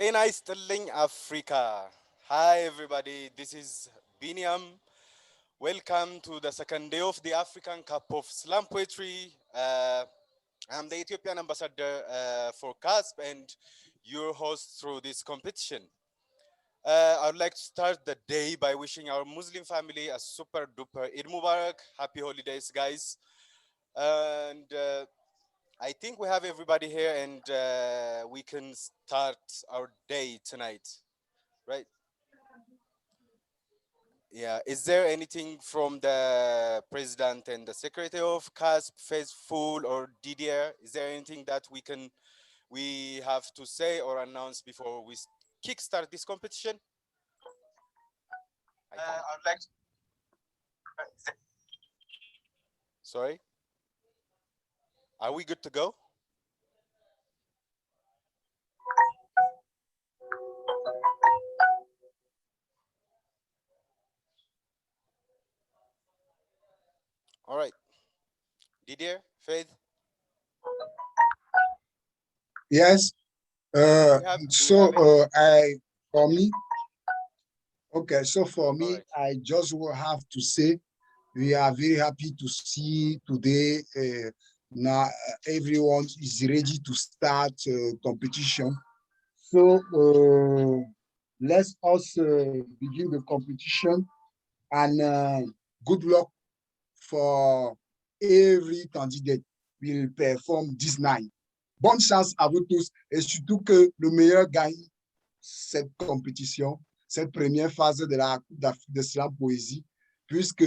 ጤና ይስጥልኝ Africa. Hi everybody, this is Biniam. Welcome to the second day of the African Cup of Slam Poetry. I'm the Ethiopian ambassador for CASP and your host through this competition. I would like to start the day by wishing our Muslim family a super duper Eid Mubarak. Happy holidays, guys. And I think we have everybody here and we can start our day tonight, right? Yeah. Is there anything from the president and the secretary of CASP, Faithful or Didier? Is there anything that we have to say or announce before we kickstart this competition? I'd like to... Sorry? Are we good to go? All right. Didier, Faith, Yes. do we have any... For me, okay. So for All me, right. I just will have to say we are very happy to see today. Now everyone is ready to start competition. So let us begin the competition and good luck for every candidate will perform this night. Bonne chance à vous tous et surtout que le meilleur gagne cette compétition, cette première phase de la Coupe d'Afrique de Slam Poésie, puisque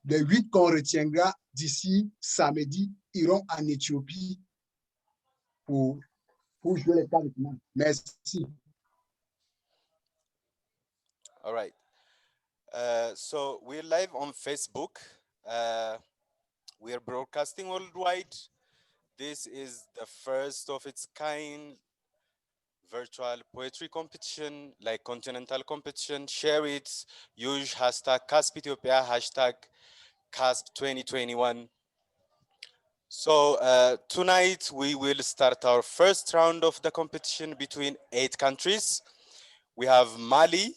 les 8 qu'on retiendra d'ici samedi iront en Éthiopie pour, pour jouer les quarts de finale. Merci. All right. So we're live on Facebook. We are broadcasting worldwide. This is the first of its kind virtual poetry competition, like continental competition. Share it. Use hashtag CASP Ethiopia, hashtag CASP 2021. So tonight we will start our first round of the competition between 8 countries. We have Mali,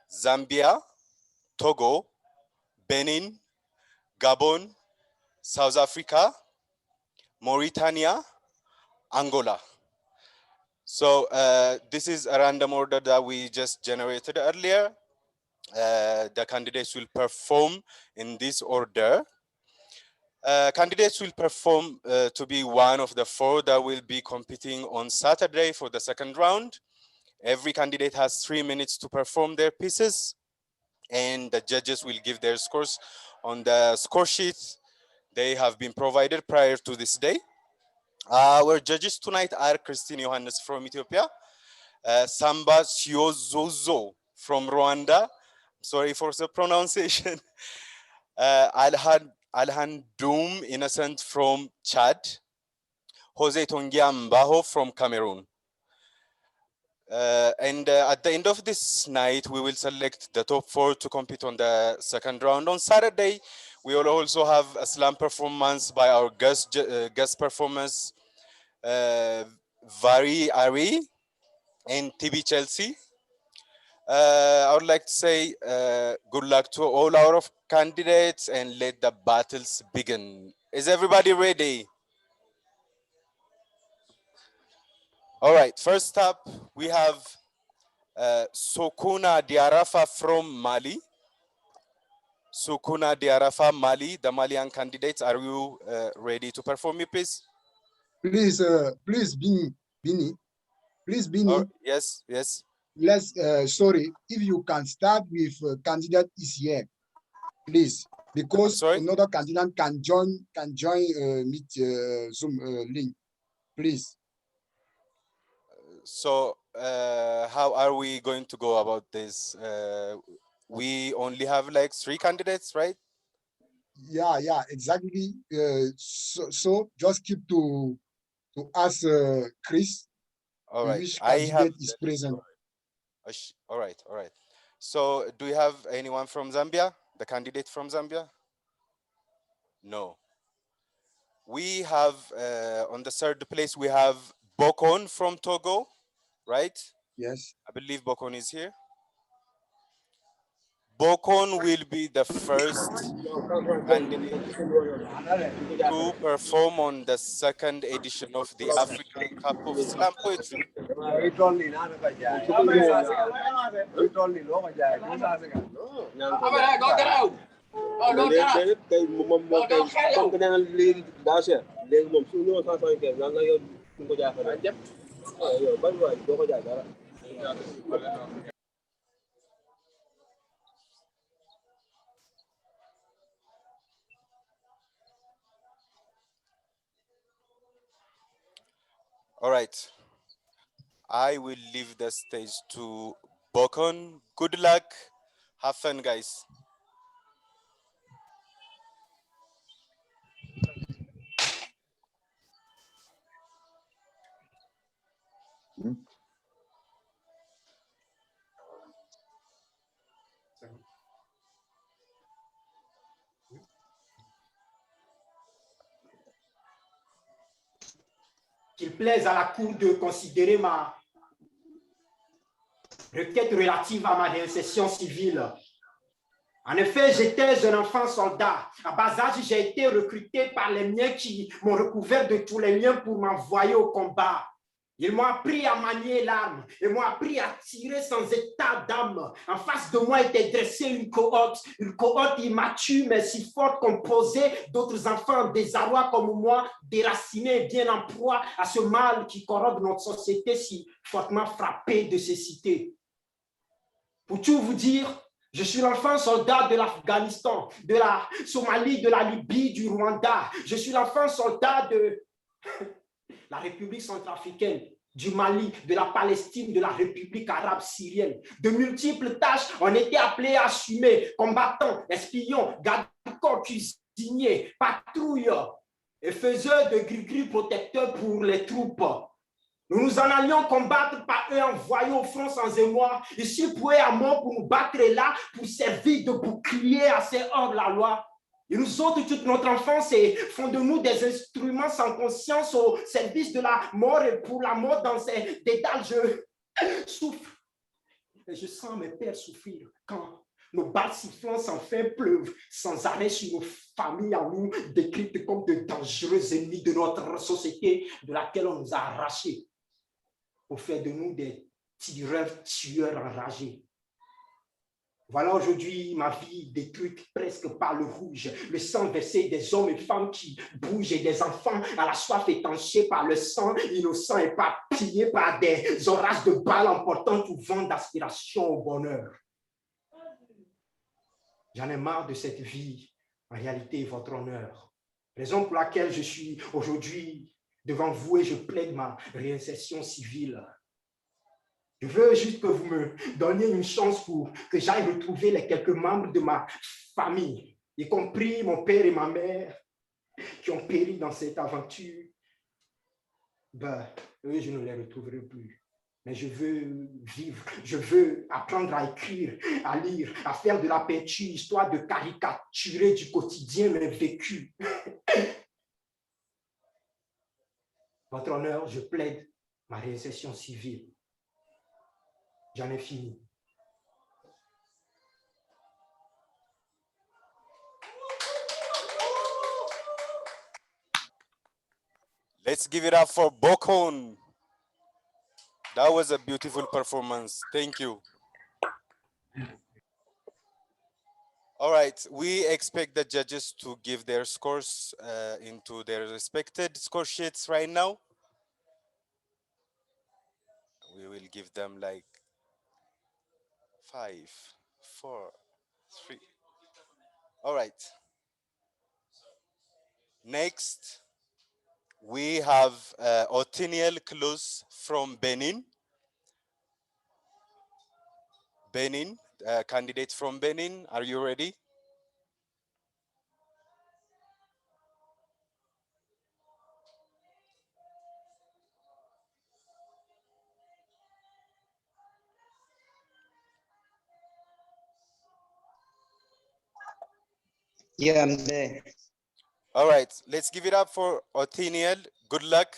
Zambia, Togo, Benin, Gabon, South Africa, Mauritania, Angola. So this is a random order that we just generated earlier. The candidates will perform in this order. Candidates will perform to be one of the 4 that will be competing on Saturday for the second round. Every candidate has 3 minutes to perform their pieces, and the judges will give their scores on the score sheet they have been provided prior to this day. Our judges tonight are Christine Johannes from Ethiopia, Samba Chiozozo from Rwanda, sorry for the pronunciation, Alhan Doom Innocent from Chad, Jose Tongia Mbaho from Cameroon. And at the end of this night, we will select the top 4 to compete on the second round. On Saturday, we will also have a slam performance by our guest performers, Vari Ari and TB Chelsea. I would like to say good luck to all our candidates and let the battles begin. Is everybody ready? All right, first up, we have Sokuna Diarafa from Mali. Sukuna Diarafa, Mali, the Malian candidates, are you ready to perform your piece? Please, Bini, please, Bini. Yes, yes. Let's, sorry, if you can start with candidate is here, please, because another candidate can join meet Zoom link, please. So how are we going to go about this? We only have like 3 candidates, right? Yeah, exactly. So just keep to ask Chris. All right. Which candidate is present? All right. So do you have anyone from Zambia? The candidate from Zambia? No. We have on the third place we have Bokon from Togo, right? Yes. I believe Bokon is here. Bokon will be the first candidate to perform on the second edition of the African Cup of Slam Poetry. All right. I will leave the stage to Bokon. Good luck. Have fun, guys. Qu'il plaise à la Cour de considérer ma requête relative à ma réinsertion civile. En effet, j'étais un enfant soldat. À bas âge, j'ai été recruté par les miens qui m'ont recouvert de tous les liens pour m'envoyer au combat. Ils m'ont appris à manier l'arme et m'ont appris à tirer sans état d'âme. En face de moi était dressée une cohorte immature mais si forte, composée d'autres enfants en désarroi comme moi, déracinés et bien en proie à ce mal qui corrode notre société si fortement frappée de cécité. Pour tout vous dire, je suis l'enfant soldat de l'Afghanistan, de la Somalie, de la Libye, du Rwanda. Je suis l'enfant soldat de la République centrafricaine, du Mali, de la Palestine, de la République arabe syrienne. De multiples tâches ont été appelées à assumer, combattants, espions, gardes-corps, cuisiniers, patrouilleurs et faiseurs de gris-gris protecteurs pour les troupes. Nous nous en allions combattre par eux envoyés au front sans émoi, ici pour et à mort pour nous battre et là pour servir de bouclier à ces hors la loi. Et nous autres, toute notre enfance, font de nous des instruments sans conscience au service de la mort et pour la mort dans ces dédales, je souffre. Et je sens mes pères souffrir quand nos balles sifflantes sans fin pleuvent sans arrêt sur nos familles à nous, décrites comme de dangereux ennemis de notre société de laquelle on nous a arrachés pour faire de nous des tireurs, tueurs enragés. Voilà aujourd'hui ma vie détruite presque par le rouge, le sang versé des hommes et femmes qui bougent et des enfants à la soif étanchée par le sang innocent et pas pillé par des orages de balles emportant tout vent d'aspiration au bonheur. J'en ai marre de cette vie, en réalité votre honneur. Raison pour laquelle je suis aujourd'hui devant vous et je plaide ma réinsertion civile. Je veux juste que vous me donniez une chance pour que j'aille retrouver les quelques membres de ma famille, y compris mon père et ma mère qui ont péri dans cette aventure. Eux, je ne les retrouverai plus. Mais je veux vivre, je veux apprendre à écrire, à lire, à faire de la peinture, histoire de caricaturer du quotidien mes vécus. Votre honneur, je plaide ma réinsertion civile. J'en ai fini. Let's give it up for Bokon. That was a beautiful performance. Thank you. All right, we expect the judges to give their scores into their respected score sheets right now. We will give them like 5, 4, 3. All right. Next, we have Otiniel Klus from Benin. Benin, candidate from Benin, are you ready? Yeah, I'm there. All right, let's give it up for Otiniel. Good luck.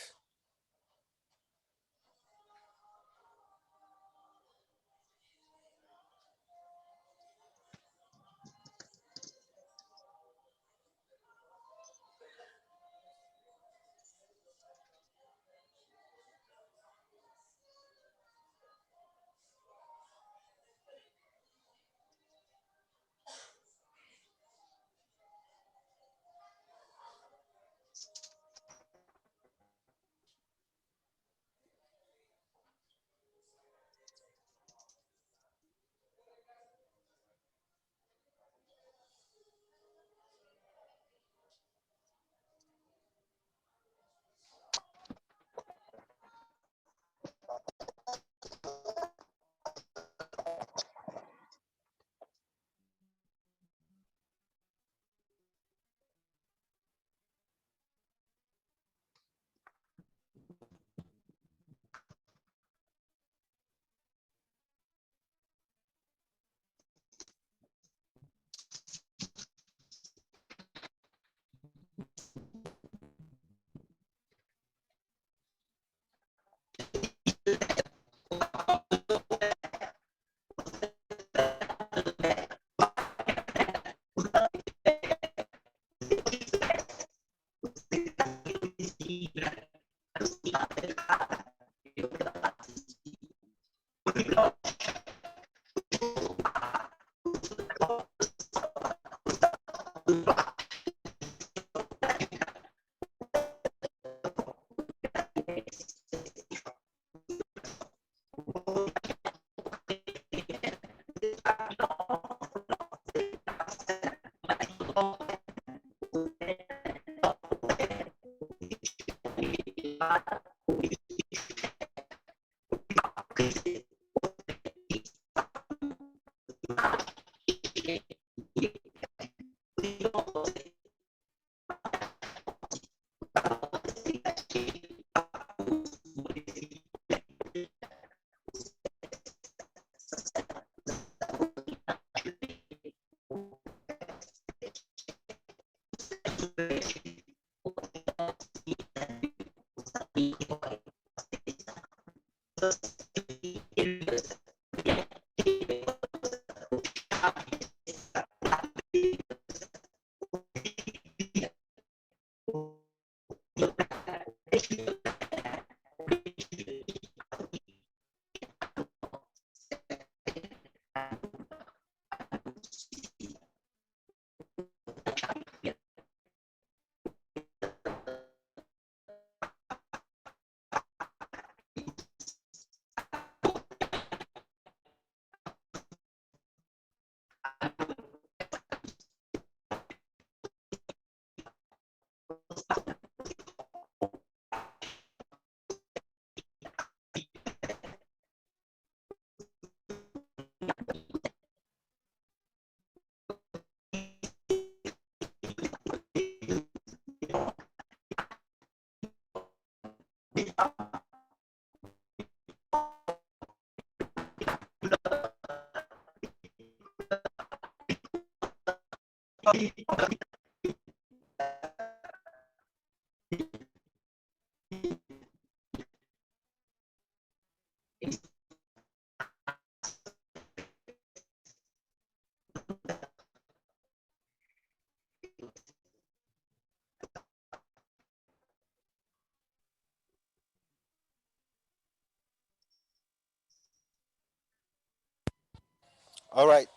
All right.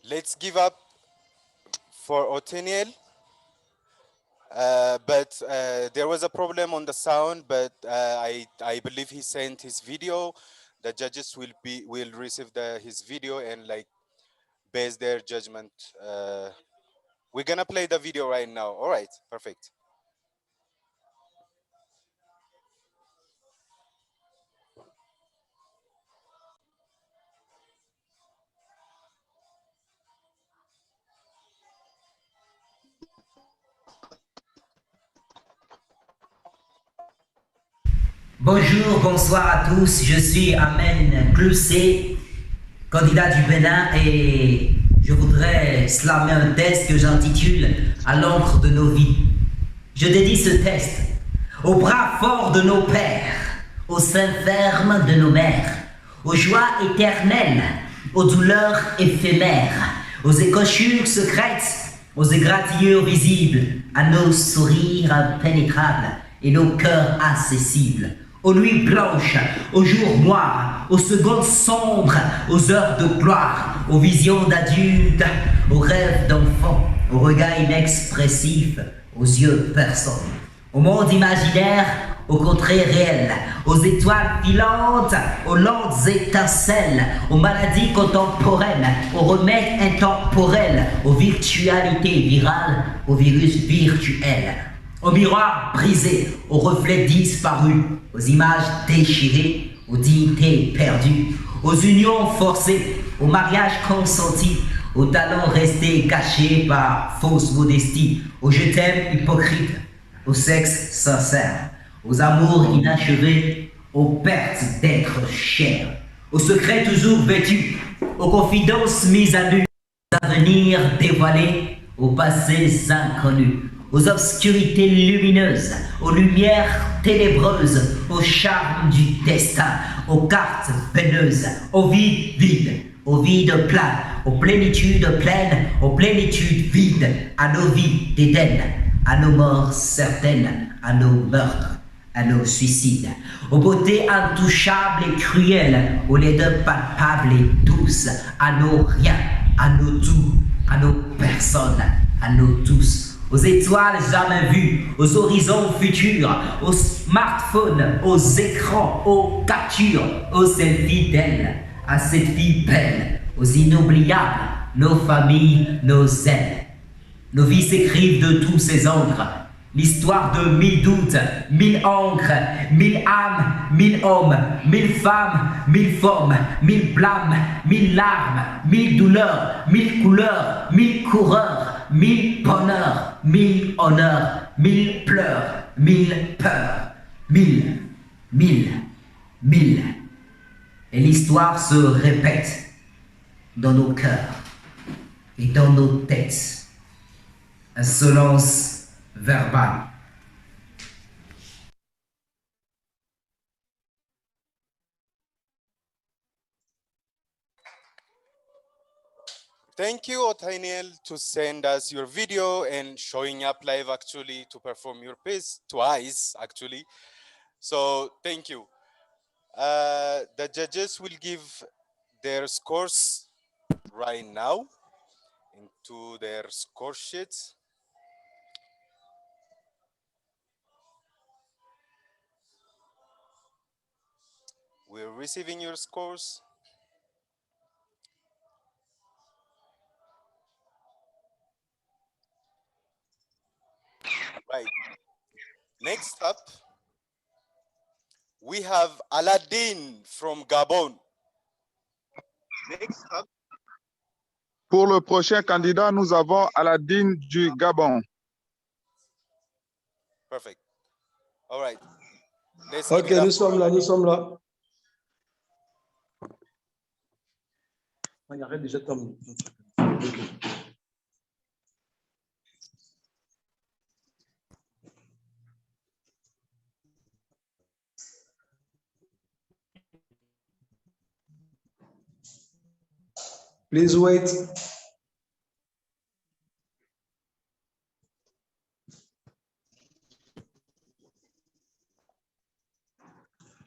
Let's give up for Othniel. But there was a problem on the sound, but I believe he sent his video. The judges will receive his video and like base their judgment. We're gonna play the video right now. All right, perfect. Bonjour, bonsoir à tous, je suis Amen Cloussé, candidat du Bénin, et je voudrais slammer un test que j'intitule « À l'encre de nos vies ». Je dédie ce test aux bras forts de nos pères, aux seins fermes de nos mères, aux joies éternelles, aux douleurs éphémères, aux écorchures secrètes, aux égratignures visibles, à nos sourires impénétrables et nos cœurs accessibles, aux nuits blanches, aux jours noirs, aux secondes sombres, aux heures de gloire, aux visions d'adultes, aux rêves d'enfants, aux regards inexpressifs, aux yeux perçants, au monde imaginaire, aux contrées réelles, aux étoiles filantes, aux lentes étincelles, aux maladies contemporaines, aux remèdes intemporels, aux virtualités virales, aux virus virtuels, aux miroirs brisés, aux reflets disparus, aux images déchirées, aux dignités perdues, aux unions forcées, aux mariages consentis, aux talents restés cachés par fausse modestie, aux je t'aime hypocrites, au sexe sincère, aux amours inachevés, aux pertes d'être cher, aux secrets toujours vêtus, aux confidences mises à nu, aux avenirs dévoilés, aux passés inconnus, aux obscurités lumineuses, aux lumières ténébreuses, aux charmes du destin, aux cartes peineuses, aux vides vides, aux vides pleins, aux plénitudes pleines, aux plénitudes vides, à nos vies d'Éden, à nos morts certaines, à nos meurtres, à nos suicides, aux beautés intouchables et cruelles, aux laideurs palpables et douces, à nos riens, à nos tout, à nos personnes, à nos tous, aux étoiles jamais vues, aux horizons futurs, aux smartphones, aux écrans, aux captures, aux selfies d'elle, à cette vie belle, aux inoubliables, nos familles, nos ailes. Nos vies s'écrivent de tous ces encres, l'histoire de 1000 doutes, 1000 encres, 1000 âmes, 1000 hommes, 1000 femmes, 1000 formes, 1000 blâmes, 1000 larmes, 1000 douleurs, 1000 couleurs, 1000 coureurs, 1000 bonheurs, 1000 honneurs, 1000 pleurs, 1000 peurs, 1000, 1000, 1000. Et l'histoire se répète dans nos cœurs et dans nos têtes. Insolence verbale. Thank you, Othaniel, to send us your video and showing up live actually to perform your piece twice actually. So thank you. The judges will give their scores right now into their score sheets. We're receiving your scores. Right. Next up, we have Aladdin from Gabon. Next up. Pour le prochain candidat, nous avons Aladdin du Gabon. Perfect. All right. Ok, nous sommes là, nous sommes là. Arrête déjà ton... Please wait.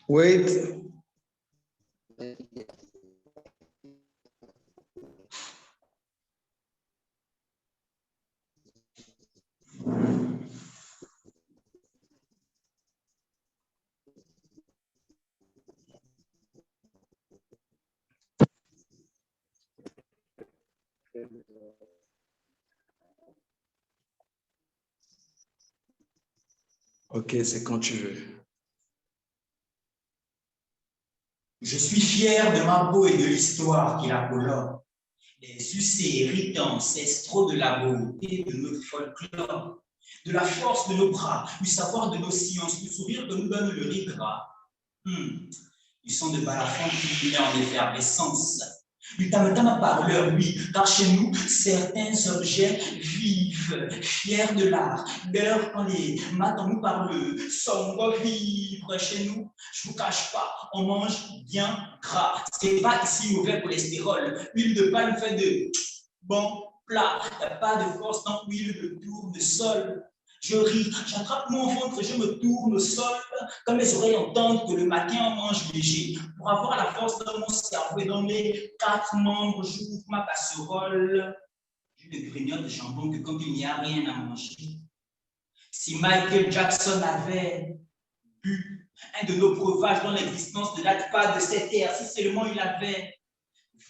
Wait. Ok, c'est quand tu veux. Je suis fier de ma peau et de l'histoire qui la colore. Les succès héritants ancestraux de la beauté de notre folklore, de la force de nos bras, du savoir de nos sciences, du sourire que nous donne le riz gras. Ils sont de balafons qui met en effervescence. Du tam-tam parleur, oui, car chez nous, certains objets vivent, fiers de l'art. D'ailleurs, quand les matins nous parlent, sombre vivre chez nous, je ne vous cache pas, on mange bien gras. C'est pas ici mauvais cholestérol. Huile de palme fait de bons plats. Il n'y a pas de force dans l'huile de tournesol. Je ris, j'attrape mon ventre, je me tourne au sol, comme mes oreilles entendent que le matin on mange léger. Pour avoir la force dans mon cerveau et dans mes 4 membres, j'ouvre ma casserole. J'ai des grignotes de jambon que quand il n'y a rien à manger. Si Michael Jackson avait bu un de nos breuvages dont l'existence ne date pas de cette ère, si seulement il avait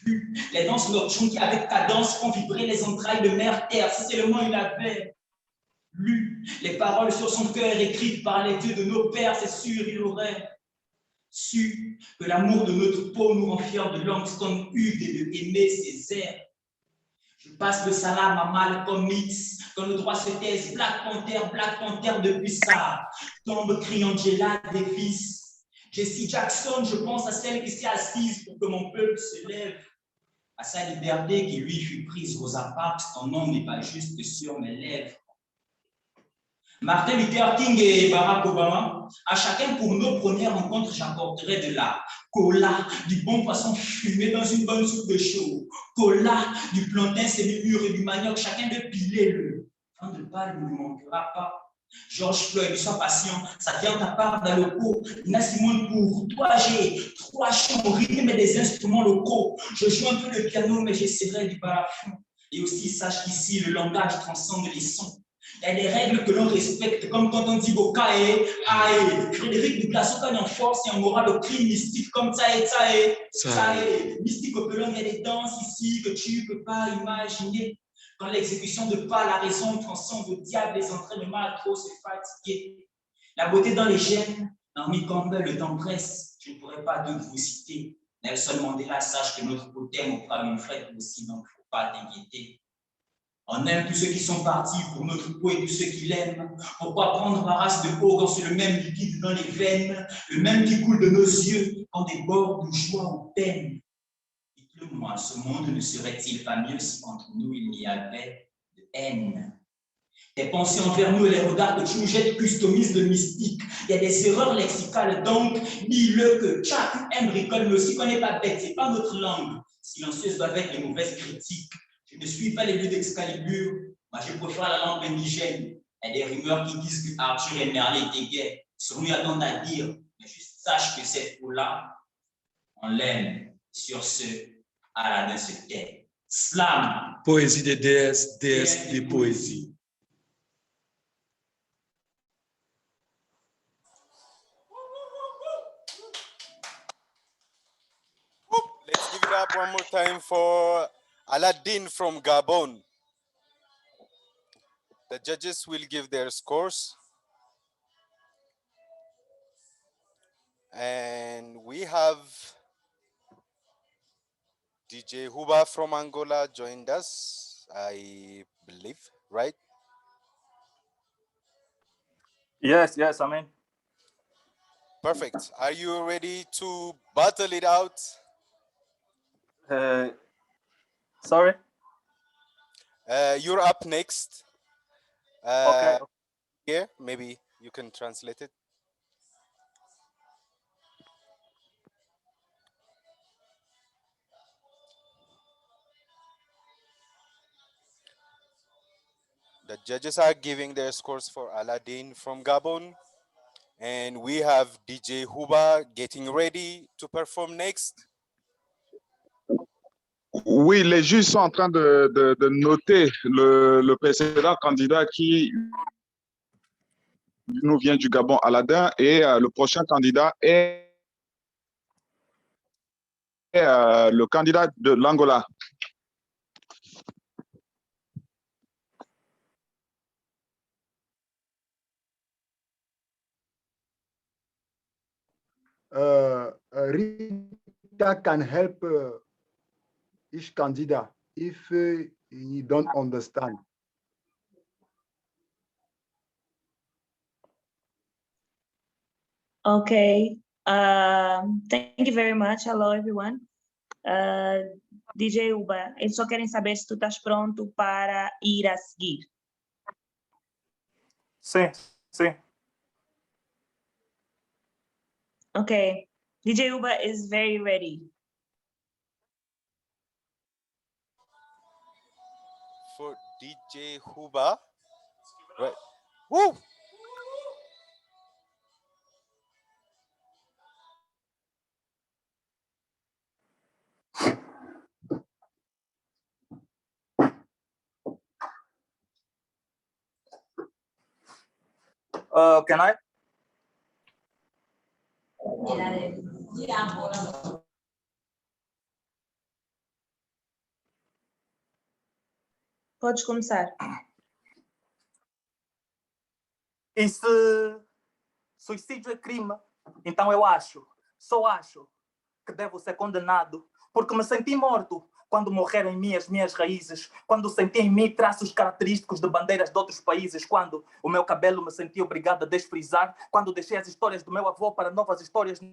vu les danses nocturnes qui avec cadence font vibrer les entrailles de mer terre, si seulement il avait lu les paroles sur son cœur écrites par les dieux de nos pères, c'est sûr, il aurait su que l'amour de notre peau nous rend fiers de Langston Hughes et de Aimé Césaire. Je passe le salam à Malcolm X, quand le droit se taise, Black Panther depuis ça, tombe criant Angela Davis. Jessie Jackson, je pense à celle qui s'est assise pour que mon peuple se lève, à sa liberté qui lui fut prise. Rosa Parks, ton nom n'est pas juste sur mes lèvres. Martin Luther King et Barack Obama, à chacun pour nos premières rencontres, j'apporterai de la cola, du bon poisson fumé dans une bonne soupe de chaud, cola, du plantain semi-mûr et du manioc, chacun de piler le. Fin de palme ne manquera pas. George Floyd, sois patient, ça vient ta part dans le pot. Nina Simone pour toi, j'ai 3 chants rythme et des instruments locaux. Je joue un peu le piano, mais j'essaierai du balafon. Et aussi, sache qu'ici, le langage transcende les sons. Il y a des règles que l'on respecte, comme quand on dit Bokae, Ae. Frédéric Douglas, quand en force et en morale au crime mystique, comme Tsae, Tsae, Tsae. Mystique au pelon, il y a des danses ici que tu ne peux pas imaginer. Quand l'exécution de pas, la raison transcende au diable, les entraînements à trop se fatiguer. La beauté dans les gènes, Naomi Campbell, le temps presse, je ne pourrais pas d'autres vous citer. Nelson Mandela, sache que notre totem au prame une frette aussi, donc il ne faut pas t'inquiéter. On aime tous ceux qui sont partis pour notre peau et tous ceux qui l'aiment. Pourquoi prendre la race de peau quand c'est le même liquide dans les veines, le même qui coule de nos yeux quand des bords de joie ou peine? Dites-le-moi, ce monde ne serait-il pas mieux si entre nous il n'y avait de haine? Tes pensées envers nous et les regards que tu nous jettes customisent de mystique. Il y a des erreurs lexicales, donc dis-le que chacun aime bricole, mais aussi qu'on n'est pas bête, c'est pas notre langue. Silencieuse doivent être les mauvaises critiques. Je ne suis pas les lieux d'Excalibur, moi je préfère la langue indigène. Il y a des rumeurs qui disent que Arthur et Merlin étaient gays. Sur lui, attendent à dire, mais juste sache que cette peau-là, on l'aime. Sur ce, Aladdin se tait. Slam. Poésie des déesses, déesses des poésies. Let's give it up one more time for Aladdin from Gabon. The judges will give their scores. And we have DJ Huba from Angola joined us, I believe, right? Yes, amen. Perfect. Are you ready to battle it out? Sorry? You're up next. Okay. Here, maybe you can translate it. The judges are giving their scores for Aladdin from Gabon. And we have DJ Huba getting ready to perform next. Oui, les juges sont en train de noter le précédent candidat qui nous vient du Gabon, Aladdin, et le prochain candidat est le candidat de l'Angola. Rita can help each candidate if he don't understand. Okay. Thank you very much. Hello, everyone. DJ Uba, eles só querem saber se tu estás pronto para ir a seguir. Sim. Okay. DJ Uba is very ready. For DJ Huba, right? Woo! Can I? Podes começar. E se suicídio é crime, então eu só acho, que devo ser condenado, porque me senti morto quando morreram em mim as minhas raízes, quando senti em mim traços característicos de bandeiras de outros países, quando o meu cabelo me senti obrigado a desfrizar, quando deixei as histórias do meu avô para novas histórias no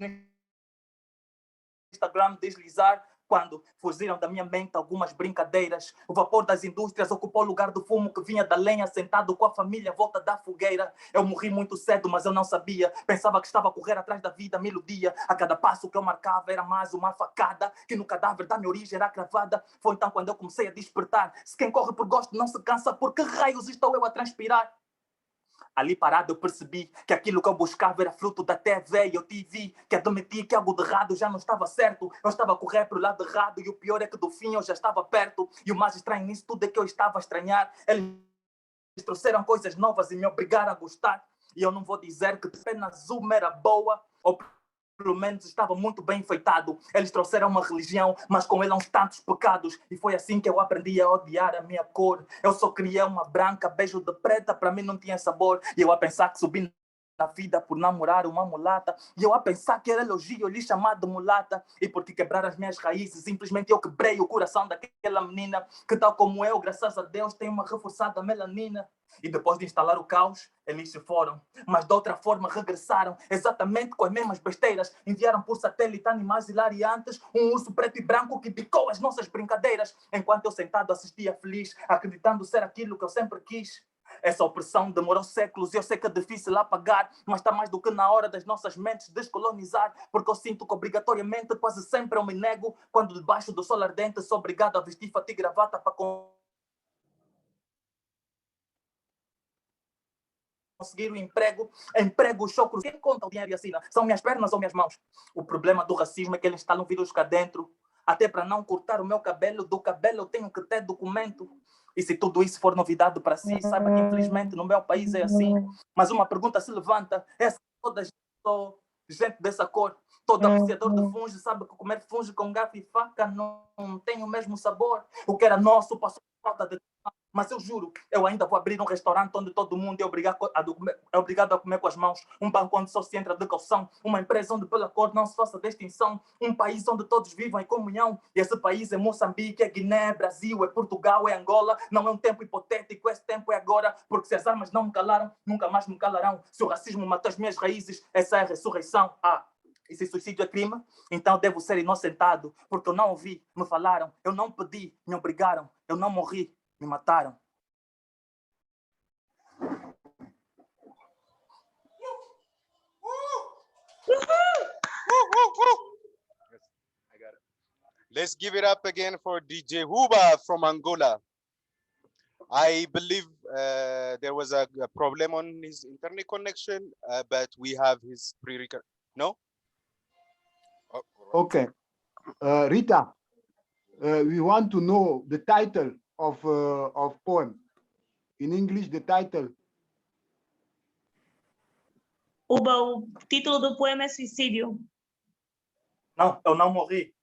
Instagram deslizar, quando fugiram da minha mente algumas brincadeiras. O vapor das indústrias ocupou o lugar do fumo que vinha da lenha, sentado com a família à volta da fogueira. Eu morri muito cedo, mas eu não sabia. Pensava que estava a correr atrás da vida, me iludia. A cada passo que eu marcava era mais uma facada, que no cadáver da minha origem era cravada. Foi então quando eu comecei a despertar. Se quem corre por gosto não se cansa, por que raios estou eu a transpirar? Ali parado eu percebi que aquilo que eu buscava era fruto da TV e eu tive que admitir que algo de errado já não estava certo. Eu estava a correr para o lado errado e o pior é que do fim eu já estava perto. E o mais estranho nisso tudo é que eu estava a estranhar. Eles trouxeram coisas novas e me obrigaram a gostar. E eu não vou dizer que apenas uma era boa ou pelo menos estava muito bem enfeitado. Eles trouxeram uma religião, mas com ela uns tantos pecados. E foi assim que eu aprendi a odiar a minha cor. Eu só queria uma branca, beijo de preta, para mim não tinha sabor. E eu a pensar que subi na vida por namorar uma mulata. E eu a pensar que era elogio lhe chamar de mulata. E por te quebrar as minhas raízes, simplesmente eu quebrei o coração daquela menina que, tal como eu, graças a Deus, tem uma reforçada melanina. E depois de instalar o caos, eles se foram. Mas de outra forma regressaram, exatamente com as mesmas besteiras. Enviaram por satélite animais hilariantes, um urso preto e branco que bicou as nossas brincadeiras. Enquanto eu sentado assistia feliz, acreditando ser aquilo que eu sempre quis. Essa opressão demorou séculos e eu sei que é difícil apagar, mas está mais do que na hora das nossas mentes descolonizar, porque eu sinto que obrigatoriamente quase sempre eu me nego, quando debaixo do sol ardente sou obrigado a vestir fatiga e gravata para conseguir o emprego, choco, quem conta o dinheiro e assina? São minhas pernas ou minhas mãos? O problema do racismo é que ele instala um vírus cá dentro. Até para não cortar o meu cabelo, do cabelo eu tenho que ter documento. E se tudo isso for novidade para si, saiba que infelizmente no meu país é assim. Mas uma pergunta se levanta, essa toda gente dessa cor, todo apreciador de fungo sabe que comer fungo com garfo e faca não tem o mesmo sabor. O que era nosso passou por falta de... Mas eu juro, eu ainda vou abrir um restaurante onde todo mundo é obrigado a comer com as mãos. Um banco onde só se entra de calção. Uma empresa onde pela cor não se faça distinção. Um país onde todos vivam em comunhão. E esse país é Moçambique, é Guiné, é Brasil, é Portugal, é Angola. Não é um tempo hipotético, esse tempo é agora. Porque se as armas não me calaram, nunca mais me calarão. Se o racismo matou as minhas raízes, essa é a ressurreição. E se suicídio é crime, então devo ser inocentado. Porque eu não ouvi, me falaram. Eu não pedi, me obrigaram. Eu não morri, me mataram. Let's give it up again for DJ Huba from Angola. I believe there was a problem on his internet connection, but we have his pre-record. No? Oh, Okay. Rita, we want to know the title of poem. In English, the title. O título do poema é Suicídio. Não, eu não morri.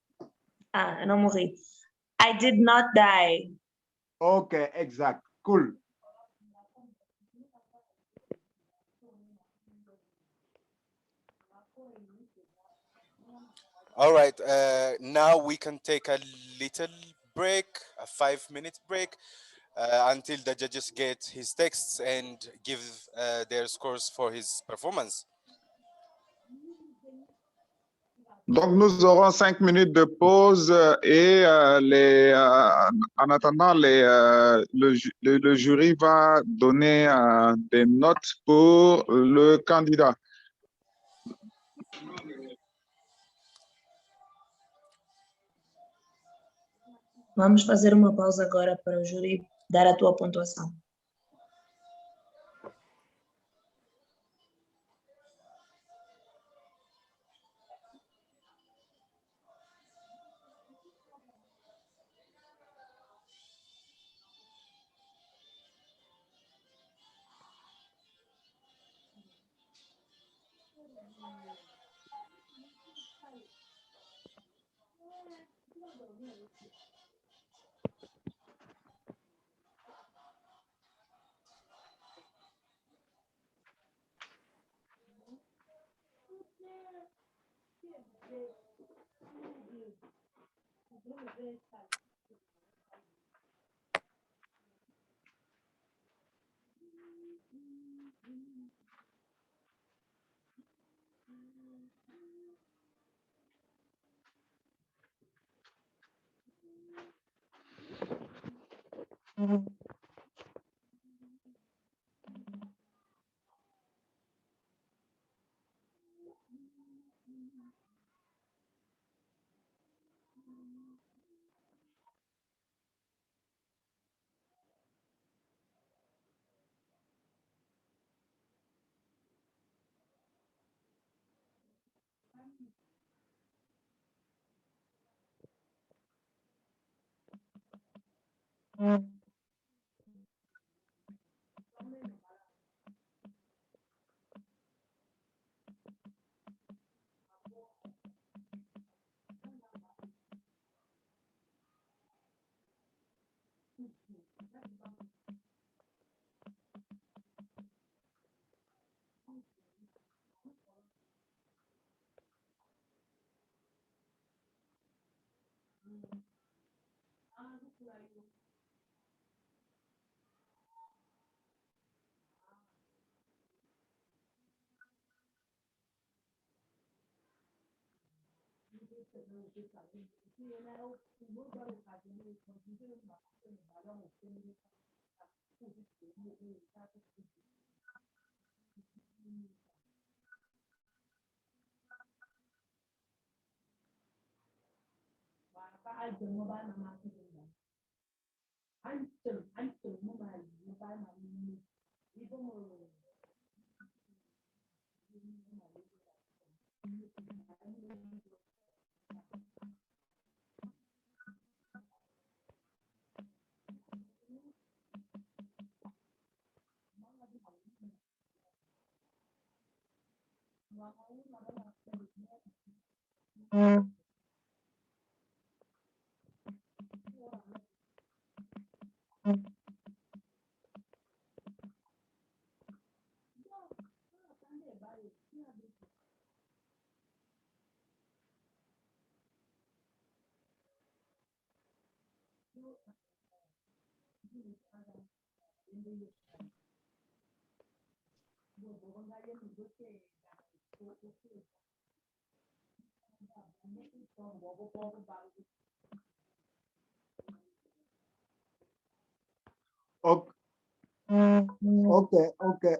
Eu não morri. I did not die. Okay, exact. Cool. All right. Now we can take a little break, a 5-minute break, until the judges get his texts and give their scores for his performance. Donc, nous aurons 5 minutes de pause et en attendant, le jury va donner des notes pour le candidat. Vamos fazer uma pausa agora para o júri dar a tua pontuação.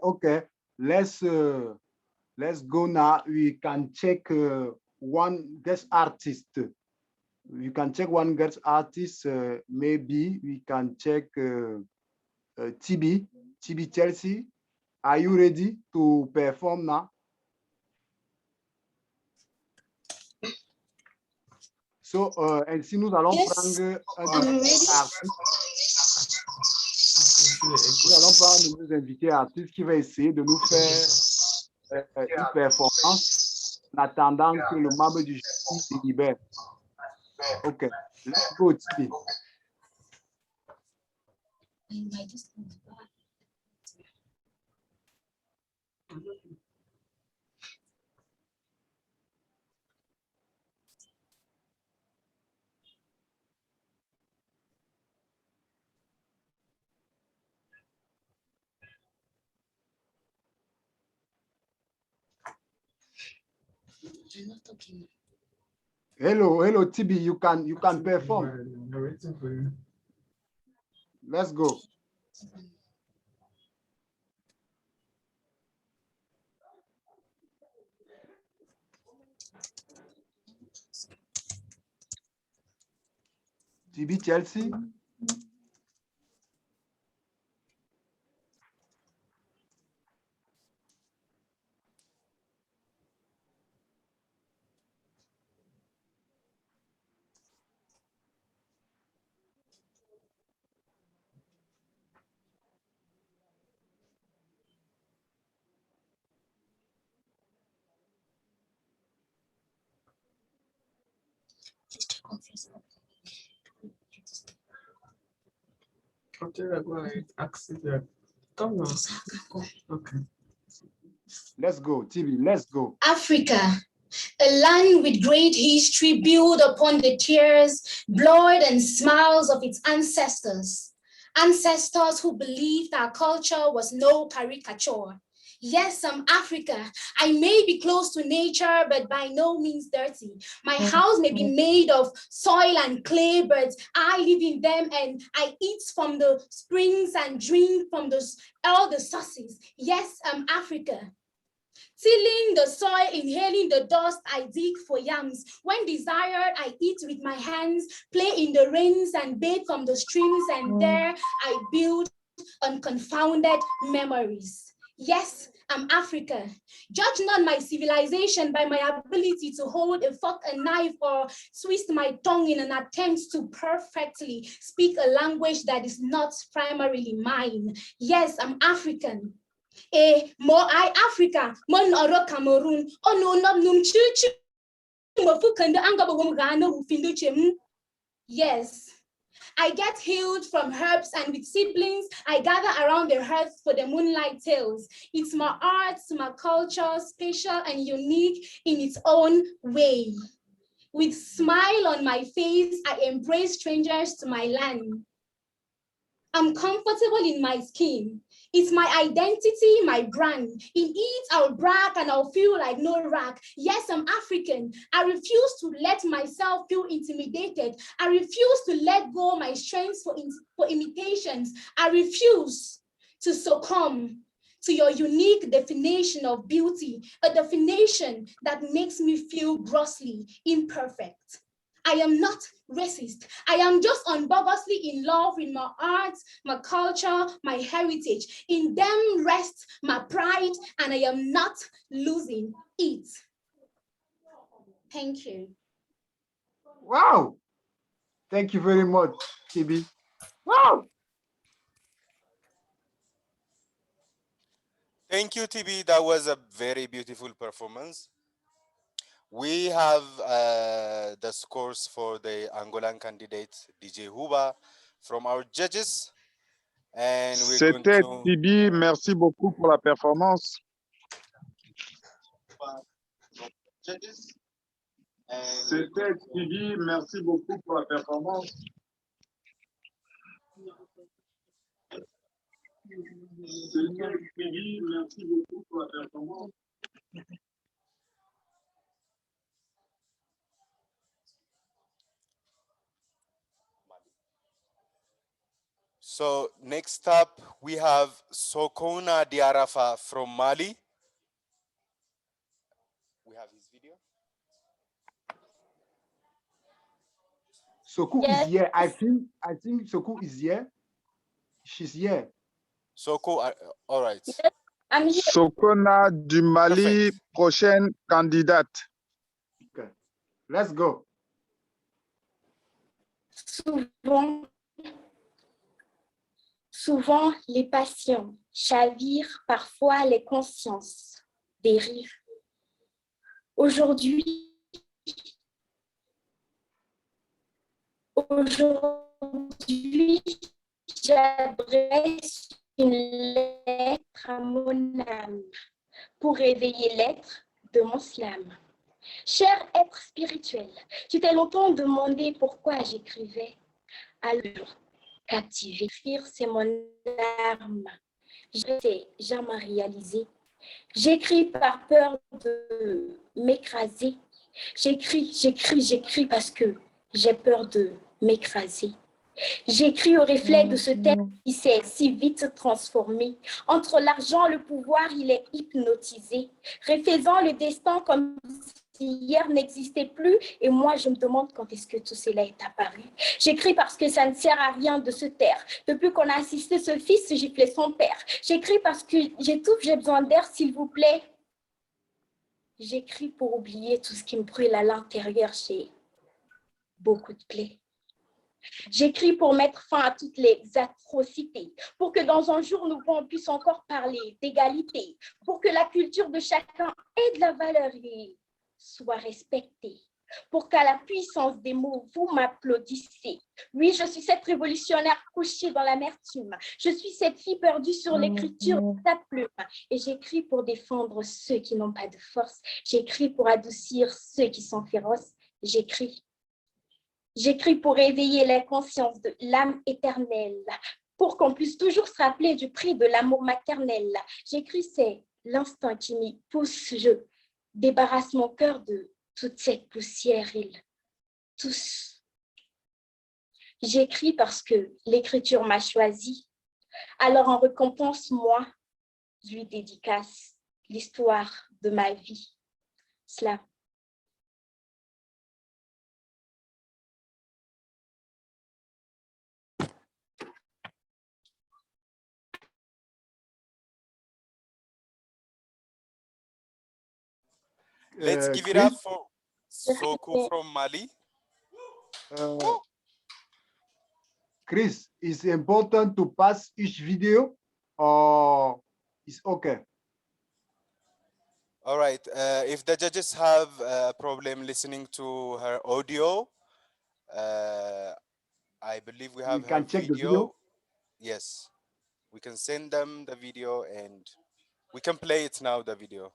Okay. Let's go now. We can check one guest artist. We can check one guest artist. Maybe we can check TB Chelsea. Are you ready to perform now? So, ainsi nous allons prendre un artiste. Nous allons prendre un de nos invités artistes qui va essayer de nous faire une performance en attendant que le membre du jury se libère. OK, let's go, TB. Hello, TB. You can perform. I'm waiting for you. Let's go. TB Chelsea. Okay, go ahead. Accept that. Come on. Okay. Let's go, TB. Let's go. Africa, a land with great history built upon the tears, blood, and smiles of its ancestors. Ancestors who believed our culture was no caricature. Yes, I'm Africa. I may be close to nature, but by no means dirty. My house may be made of soil and clay, but I live in them and I eat from the springs and drink from all the sources. Yes, I'm Africa. Tilling the soil, inhaling the dust, I dig for yams. When desired, I eat with my hands, play in the rains and bathe from the streams, and there I build unconfounded memories. Yes, I'm African. Judge not my civilization by my ability to hold a fork, a knife, or twist my tongue in an attempt to perfectly speak a language that is not primarily mine. Yes, I'm African. Mo I Africa, mon oro Cameroon, oh no, not num chuchu. Yes, I get healed from herbs, and with siblings, I gather around the hearth for the moonlight tales. It's my art, my culture, special and unique in its own way. With smile on my face, I embrace strangers to my land. I'm comfortable in my skin. It's my identity, my brand. In it, I'll brag and I'll feel like no rag. Yes, I'm African. I refuse to let myself feel intimidated. I refuse to let go my strengths for imitations. I refuse to succumb to your unique definition of beauty, a definition that makes me feel grossly imperfect. I am not racist. I am just unbogously in love with my art, my culture, my heritage. In them rests my pride, and I am not losing it. Thank you. Wow. Thank you very much, TB. Wow. Thank you, TB. That was a very beautiful performance. We have the scores for the Angolan candidate, DJ Huba, from our judges. And we're going C'était to... Tibi, merci beaucoup pour la performance. C'était Tibi, merci beaucoup pour la performance. C'était Tibi, merci beaucoup pour la performance. So next up, we have Sokona Diarafa from Mali. We have his video. Sokou is here. I think Sokou is here. She's here. Soko, all right. I'm here. Sokona du Mali, Perfect. prochaine candidate. Okay. Let's go. Souvent, les passions chavirent, parfois les consciences dérivent. Aujourd'hui, j'adresse une lettre à mon âme pour réveiller l'être de mon slam. Cher être spirituel, tu t'es longtemps demandé pourquoi j'écrivais. Alors, captivé, fuir, c'est mon arme. J'ai jamais réalisé. J'écris par peur de m'écraser. J'écris parce que j'ai peur de m'écraser. J'écris au reflet de ce texte qui s'est si vite transformé. Entre l'argent et le pouvoir, il est hypnotisé, refaisant le destin comme si hier n'existait plus. Et moi, je me demande quand est-ce que tout cela est apparu. J'écris parce que ça ne sert à rien de se taire. Depuis qu'on a assisté ce fils gifler son père. J'écris parce que j'étouffe, j'ai besoin d'air, s'il vous plaît. J'écris pour oublier tout ce qui me brûle à l'intérieur. J'ai beaucoup de plaies. J'écris pour mettre fin à toutes les atrocités, pour que dans un jour, nous puissions encore parler d'égalité, pour que la culture de chacun ait de la valeur et soit respectée, pour qu'à la puissance des mots, vous m'applaudissez. Oui, je suis cette révolutionnaire couchée dans l'amertume. Je suis cette fille perdue sur l'écriture de ta plume. Et j'écris pour défendre ceux qui n'ont pas de force. J'écris pour adoucir ceux qui sont féroces. J'écris pour éveiller la conscience de l'âme éternelle, pour qu'on puisse toujours se rappeler du prix de l'amour maternel. J'écris, c'est l'instinct qui m'y pousse. Je débarrasse mon cœur de toute cette poussière. Ils tous. J'écris parce que l'écriture m'a choisi. Alors en récompense, moi, je lui dédicace l'histoire de ma vie. Cela. Let's give it up Chris, for Soku from Mali. Chris, it's important to pass each video or it's okay? All right. If the judges have a problem listening to her audio, I believe we have her can check the video. video. Yes, we can send them the video and we can play it now, the video.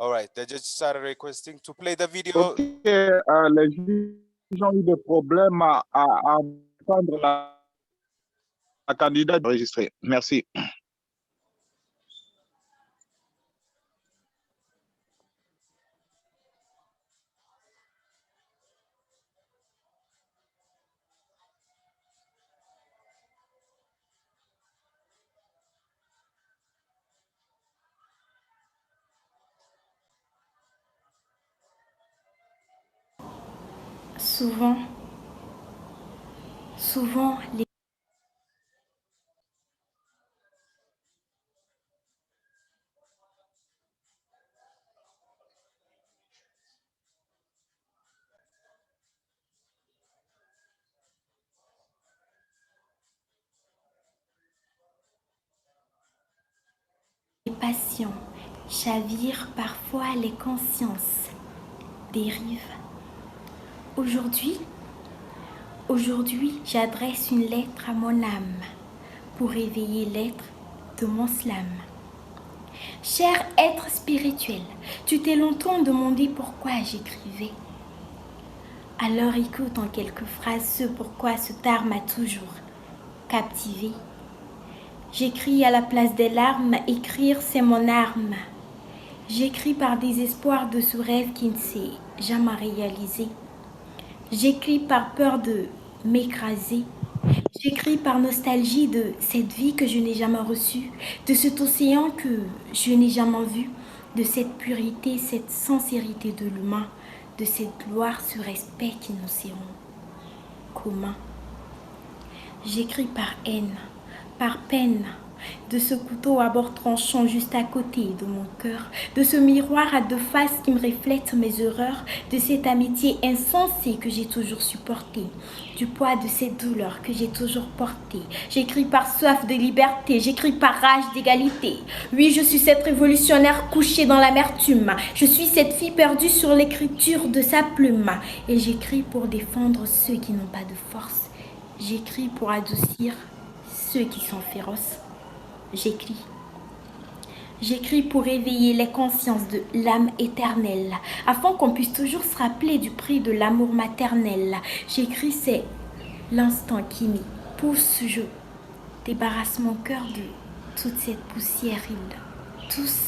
All right, the judges are requesting to play the video. Ok, les juges ont eu des problèmes à entendre la candidate enregistrée. Merci. Souvent, les passions chavirent, parfois les consciences dérivent. Aujourd'hui, j'adresse une lettre à mon âme pour éveiller l'être de mon slam. Cher être spirituel, tu t'es longtemps demandé pourquoi j'écrivais. Alors écoute en quelques phrases ce pourquoi cet art m'a toujours captivé. J'écris à la place des larmes, écrire c'est mon arme. J'écris par désespoir de ce rêve qui ne s'est jamais réalisé. J'écris par peur de m'écraser. J'écris par nostalgie de cette vie que je n'ai jamais reçue, de cet océan que je n'ai jamais vu, de cette pureté, cette sincérité de l'humain, de cette gloire, ce respect qui nous seront communs. J'écris par haine, par peine, de ce couteau à bord tranchant juste à côté de mon cœur, de ce miroir à deux faces qui me reflète mes erreurs, de cette amitié insensée que j'ai toujours supportée, du poids de cette douleur que j'ai toujours portée. J'écris par soif de liberté, j'écris par rage d'égalité. Oui, je suis cette révolutionnaire couchée dans l'amertume, je suis cette fille perdue sur l'écriture de sa plume, et j'écris pour défendre ceux qui n'ont pas de force, j'écris pour adoucir ceux qui sont féroces. J'écris pour éveiller les consciences de l'âme éternelle, afin qu'on puisse toujours se rappeler du prix de l'amour maternel. J'écris, c'est l'instant qui m'y pousse, je débarrasse mon cœur de toute cette poussière, ils tous.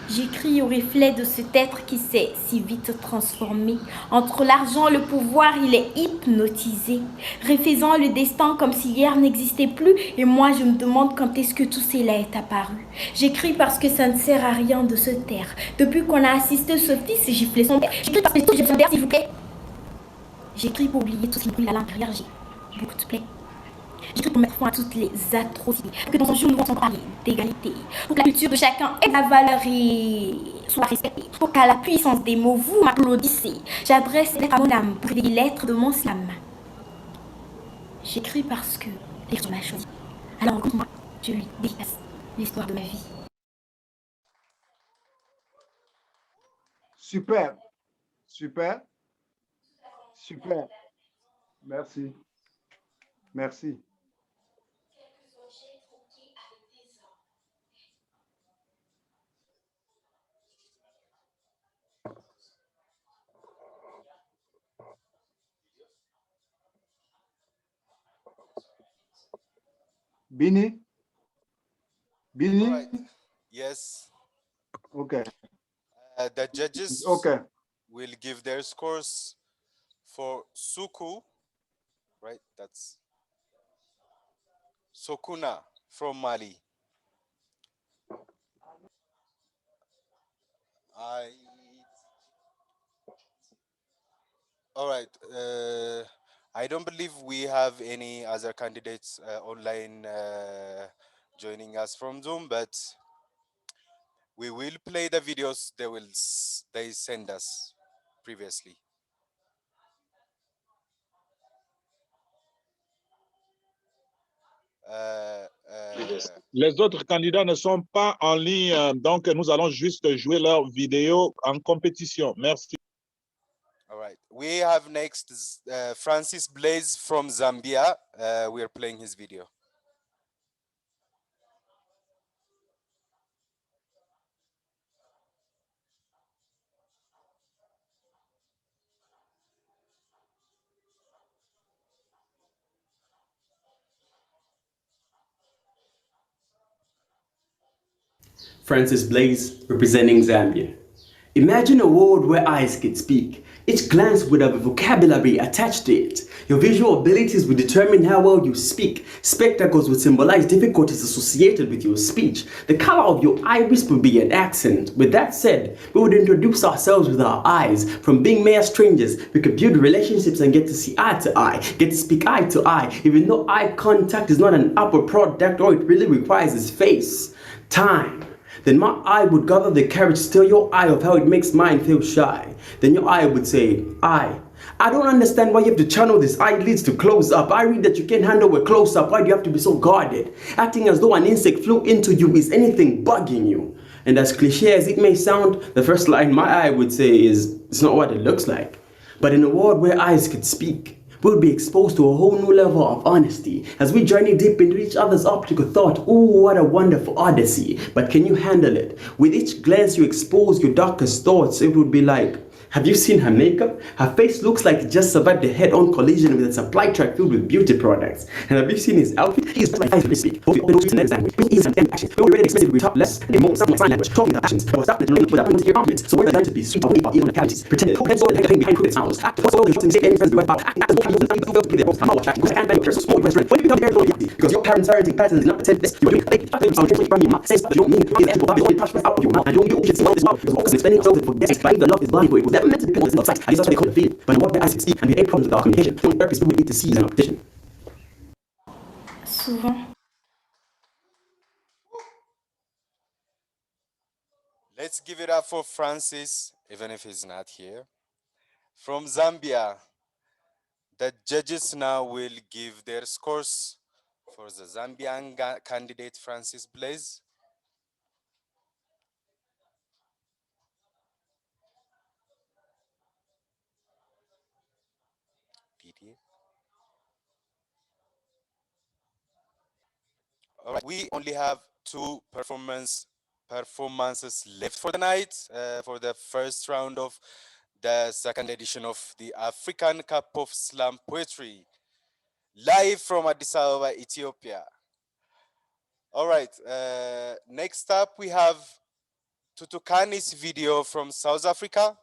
J'écris au reflet de cet être qui s'est si vite transformé. Entre l'argent et le pouvoir, il est hypnotisé, refaisant le destin comme si hier n'existait plus. Et moi, je me demande quand est-ce que tout cela est apparu. J'écris parce que ça ne sert à rien de se taire. Depuis qu'on a assisté ce fils gifler son père. J'écris parce que j'ai besoin d'air, s'il vous plaît. J'écris pour oublier tout ce qui brûle à l'intérieur. J'ai beaucoup de plaies. J'écris pour mettre fin à toutes les atrocités, pour que dans un jour nous allons parler d'égalité, pour que la culture de chacun ait la valeur et soit respectée, pour qu'à la puissance des mots vous m'applaudissez. J'adresse l'être à mon âme pour éveiller l'être de mon slam. J'écris parce que l'écriture m'a choisi. Alors écoute-moi, je lui dédicace l'histoire de ma vie. Super, super, super. Merci. Merci. Bini? Bini? Right. Yes. Okay. The judges will give their scores for Suku, right? That's Sokuna from Mali. All right. I don't believe we have any other candidates online joining us from Zoom, but We will play the videos they send us previously. Les autres candidats ne sont pas en ligne, donc nous allons juste jouer leur vidéo en compétition. Merci. All right. We have next Francis Blaze from Zambia. We are playing his video. Francis Blaze, representing Zambia. Imagine a world where eyes could speak. Each glance would have a vocabulary attached to it. Your visual abilities would determine how well you speak. Spectacles would symbolize difficulties associated with your speech. The color of your iris would be an accent. With that said, we would introduce ourselves with our eyes. From being mere strangers, we could build relationships and get to see eye to eye, get to speak eye to eye, even though eye contact is not an upper product, all it really requires is face. Time. Then my eye would gather the courage to tell your eye of how it makes mine feel shy. Then your eye would say, I don't understand why you have to channel these eyelids to close up. I read that you can't handle a close up. Why do you have to be so guarded? Acting as though an insect flew into you. Is anything bugging you? And as cliche as it may sound, the first line my eye would say is, it's not what it looks like. But in a world where eyes could speak, we'll be exposed to a whole new level of honesty as we journey deep into each other's optical thought. Ooh, what a wonderful odyssey. But can you handle it? With each glance you expose your darkest thoughts, it would be like, have you seen her makeup? Her face looks like it just survived a head-on collision with a supply truck filled with beauty products. And have you seen his outfit? He is like eyes to speak. Both the and language. We ease and action. We already expensive, we talk less and more sound like sign language. Talking about actions. But we're stopping to learn without into your comments. So we're going to be sweet away about even the cavities. Pretend to heads all the thing behind crooked sounds. Act as well as you say any friends web about acting as well as you feel to be their most come watch acting. And then you're so small, you're when you become very reality. Because your parents' parenting patterns is not pretend this. You're doing fake things on from your mouth. Say stuff you don't mean. Is actual body only touch out of your mouth. And you should see all this well. Because focus on spending yourself for this. Like the love is blind for it was never meant to be on sight. And that's what they call it feeling. But in what way I succeed and we have problems with our communication. On purpose, we need to seize an opposition. Souvent. Let's give it up for Francis, even if he's not here. From Zambia, the judges now will give their scores for the Zambian candidate, Francis Blaze. All right, we only have two performances left for the night, for the first round of the second edition of the African Cup of Slam Poetry, live from Addis Ababa, Ethiopia. All right, next up we have Tutukani's video from South Africa.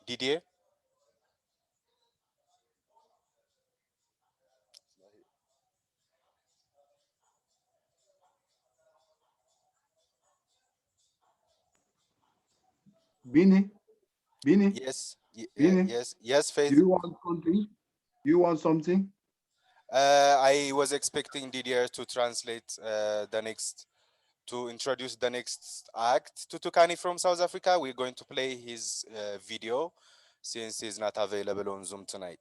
Didier? Bini? Yes, Bini? yes, Faith. Do you want something? You want something? I was expecting Didier to translate to introduce the next act. Tutukani from South Africa, we're going to play his video since he's not available on Zoom tonight.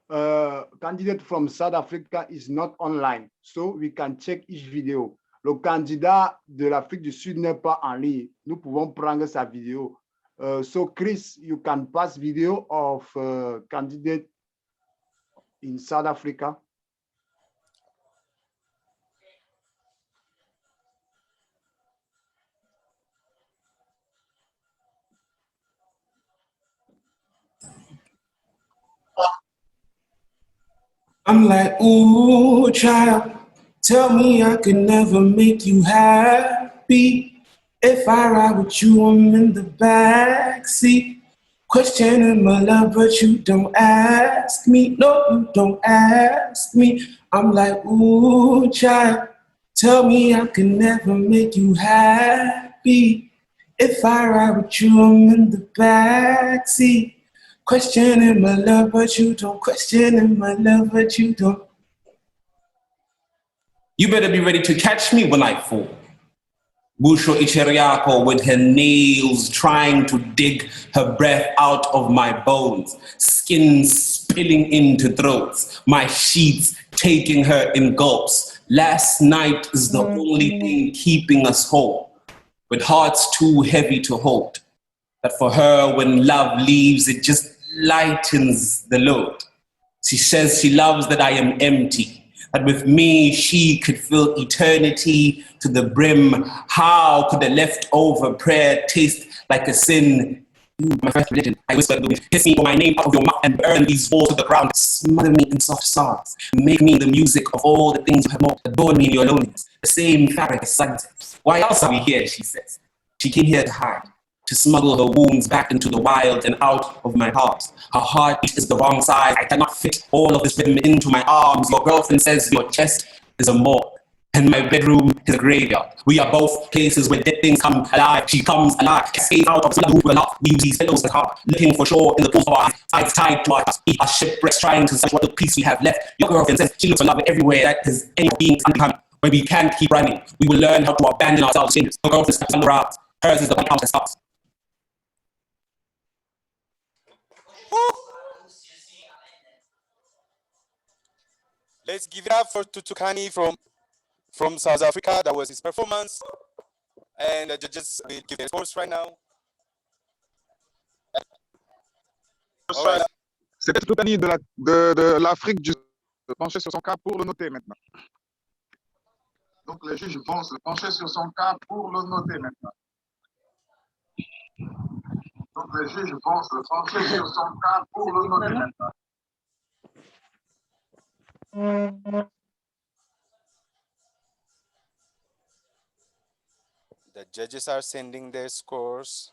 Candidate from South Africa is not online, so we can check each video. Le candidat de l'Afrique du Sud n'est pas en ligne. Nous pouvons prendre sa vidéo. So Chris, you can pass video of candidate in South Africa. I'm like, ooh, child, tell me I could never make you happy. If I ride with you, I'm in the backseat. Questioning my love, but you don't ask me. No, you don't ask me. I'm like, ooh, child, tell me I could never make you happy. If I ride with you, I'm in the backseat. Questioning my love, but you don't. Questioning my love, but you don't. You better be ready to catch me when I fall. Busho Icheriako with her nails trying to dig her breath out of my bones, skin spilling into throats, my sheets taking her in gulps. Last night is the only thing keeping us whole, with hearts too heavy to hold. That for her, when love leaves, it just lightens the load. She says she loves that I am empty, that with me she could fill eternity to the brim. How could a leftover prayer taste like a sin? You, my first religion, I whispered, kiss me for my name out of your mouth and burn these walls to the ground. Smother me in soft songs. Make me the music of all the things you have known. Adorn me in your loneliness. The same fabric as sunsets. Why else are we here, she says. She came here to hide, to smuggle her wounds back into the wild and out of my heart. Her heart is the wrong size. I cannot fit all of this rhythm into my arms. Your girlfriend says your chest is a morgue and my bedroom is a graveyard. We are both places where dead things come alive. She comes alive, cascade out of some who laugh. We use these pillows as heart, looking for shore in the pools of our eyes tied to our hearts. We are shipwrecks trying to search what little peace we have left. Your girlfriend says she looks for love everywhere that is any beings unbecoming. When we can't keep running, we will learn how to abandon ourselves. Your girlfriend steps on the route. Hers is the one house that stops. Let's give it up for Tutukani from South Africa. That was his performance. And the judges will give their scores right now. All right. C'était Tutukani de l'Afrique du Sud. Se pencher sur son cas pour le noter maintenant. Donc les juges vont se pencher sur son cas pour le noter maintenant. Donc les juges vont se pencher sur son cas pour le noter maintenant. The judges are sending their scores.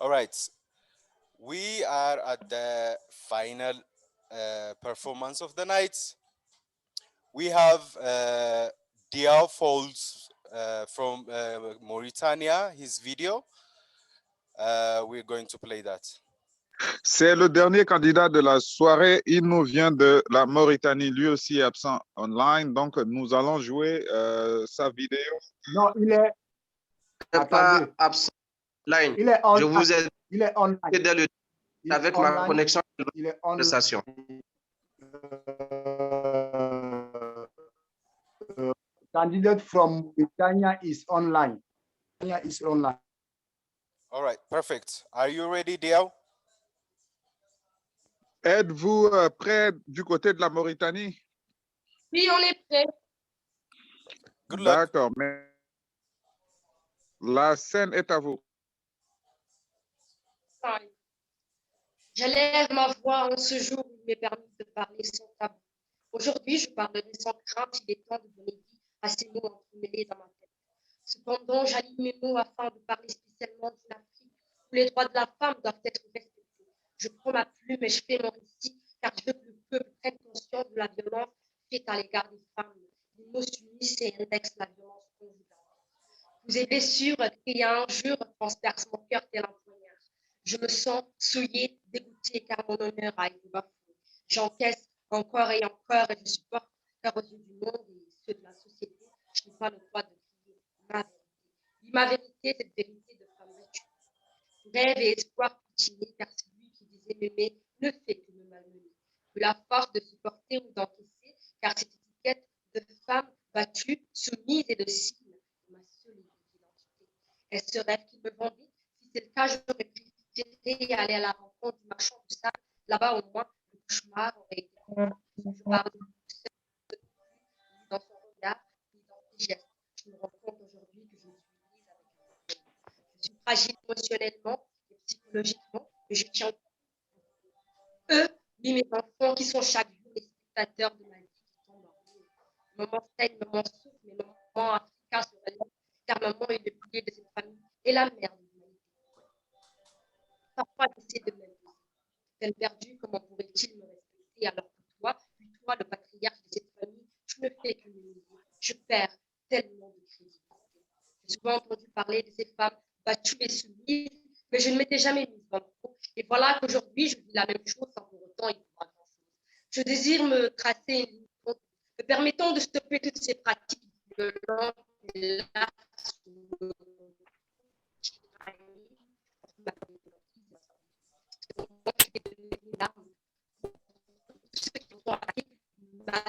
All right, we are at the final performance of the night. We have Diao Folds from Mauritania, his video. We're going to play that. C'est le dernier candidat de la soirée. Il nous vient de la Mauritanie, lui aussi absent online. Donc, nous allons jouer sa vidéo. Non, il est pas absent online. Il est online. Je vous ai il est online. Avec ma connexion de conversation. Candidate from Mauritania is online. All right, perfect. Are you ready, Diao? Êtes-vous prêt du côté de la Mauritanie? Oui, on est prêt. D'accord, mais la scène est à vous. J'élève ma voix en ce jour où il m'est permis de parler sans tabou. Aujourd'hui, je parlerai sans crainte, il est temps de donner vie à ces mots entremêlés dans ma tête. Cependant, j'aligne mes mots afin de parler spécialement d'une Afrique où les droits de la femme doivent être respectés. Je prends ma plume et je fais mon récit, car je veux que le peuple prenne conscience de la violence faite à l'égard des femmes. Les mots s'unissent et indexent la violence conjugale. Vous êtes blessures, criées injures, transpercent mon cœur tel un poignard. Je me sens souillée, dégoûtée, car mon honneur a été bafoué. J'encaisse encore et encore, et je supporte, car aux yeux du monde et ceux de la société, je n'ai pas le droit de crier ma vérité. Ma vérité, cette vérité de femme battue. Rêve et espoir continuer, car celui qui disait m'aimer ne fait que me malmener. Que la force de supporter ou d'encaisser, car cette étiquette de femme battue, soumise et docile est ma seule identité. Est-ce ce rêve qui me vendait? Si c'est le cas, j'aurais préféré aller à la rencontre du marchand de sable. Là-bas, au moins, le cauchemar aurait été. Je parle dans son regard et dans ses gestes. Je me rends compte aujourd'hui que fragile émotionnellement et psychologiquement, que je tiens. Eux, oui, mes enfants, qui sont chaque jour les spectateurs de ma vie, qui tombent en haut. Maman saigne, maman souffre, mais maman Africa se relève, car maman est le pilier de cette famille et la mère de l'humanité. Parfois, j'essaie de m'imposer. Peine perdue, comment pourrait-il me respecter alors que toi, puis toi, le patriarche de cette famille, je ne fais que m'humilier. Je perds tellement de crédibilité. J'ai souvent entendu parler de ces femmes battues et soumises, mais je ne m'étais jamais mise dans le coup. Et voilà qu'aujourd'hui, je vis la même chose sans pour autant y voir grand-chose. Je désire me tracer une ligne me permettant de stopper toutes ces pratiques violentes et là, ceux qui ont arrêté ma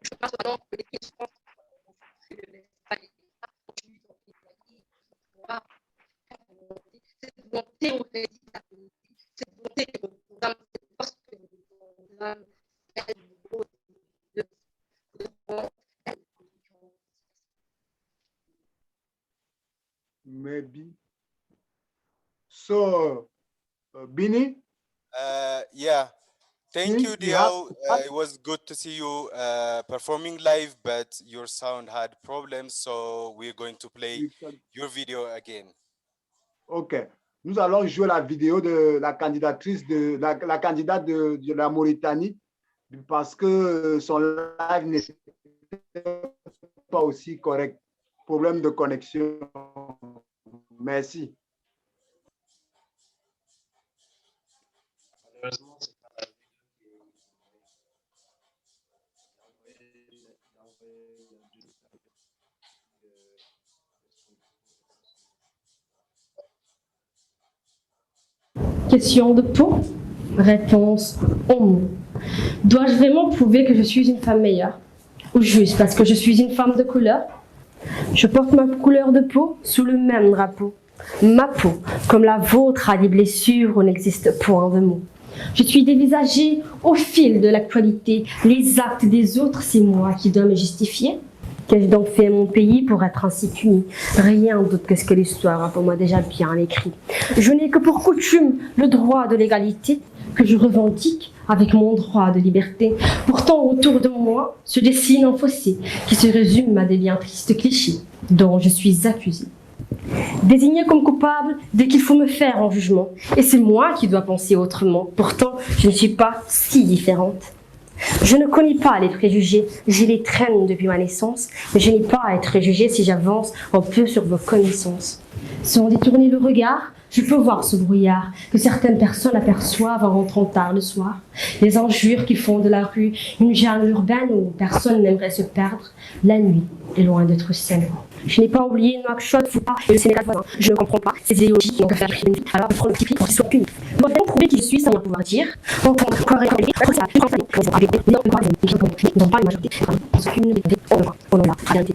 je pense alors que les questions cette volonté au cette volonté que le programme, cette force que le programme, maybe. So, Bini? Yeah. Thank you, You Dio. It was good to see you performing live, but your sound had problems, so we're going to play your video again. OK. Nous allons jouer la vidéo de la candidatrice de la candidate de la Mauritanie parce que son live n'est pas aussi correct. Problème de connexion. Merci. Question de peau? Réponse non. Dois-je vraiment prouver que je suis une femme meilleure? Ou juste parce que je suis une femme de couleur? Je porte ma couleur de peau sous le même drapeau. Ma peau, comme la vôtre, a des blessures où n'existe point de mots. Je suis dévisagée au fil de l'actualité. Les actes des autres, c'est moi qui dois me justifier. Qu'ai-je donc fait à mon pays pour être ainsi puni? Rien d'autre que ce que l'histoire a pour moi déjà bien écrit. Je n'ai que pour coutume le droit de l'égalité que je revendique avec mon droit de liberté. Pourtant, autour de moi se dessine un fossé qui se résume à des bien tristes clichés dont je suis accusée. Désignée comme coupable dès qu'il faut me faire en jugement. Et c'est moi qui dois penser autrement. Pourtant, je ne suis pas si différente. Je ne connais pas les préjugés, je les traîne depuis ma naissance, mais je n'ai pas à être jugée si j'avance un peu sur vos connaissances. Sans détourner le regard, je peux voir ce brouillard que certaines personnes aperçoivent en rentrant tard le soir. Les injures qui font de la rue une jungle urbaine où personne n'aimerait se perdre. La nuit est loin d'être saine. Je n'ai pas oublié Nouakchott, Fouta et le Sénégal voisin. Je ne comprends pas ces idéologies qui n'ont que faire une vie. Alors je prends le petit prix pour qu'ils soient punis. Moi, vraiment prouver qui je suis sans rien pouvoir dire. Entendre corps et corps, ça, je prends ça, je avec des non, pas des gens qui n'ont pas la majorité. On s'occupe de on en a rien dit.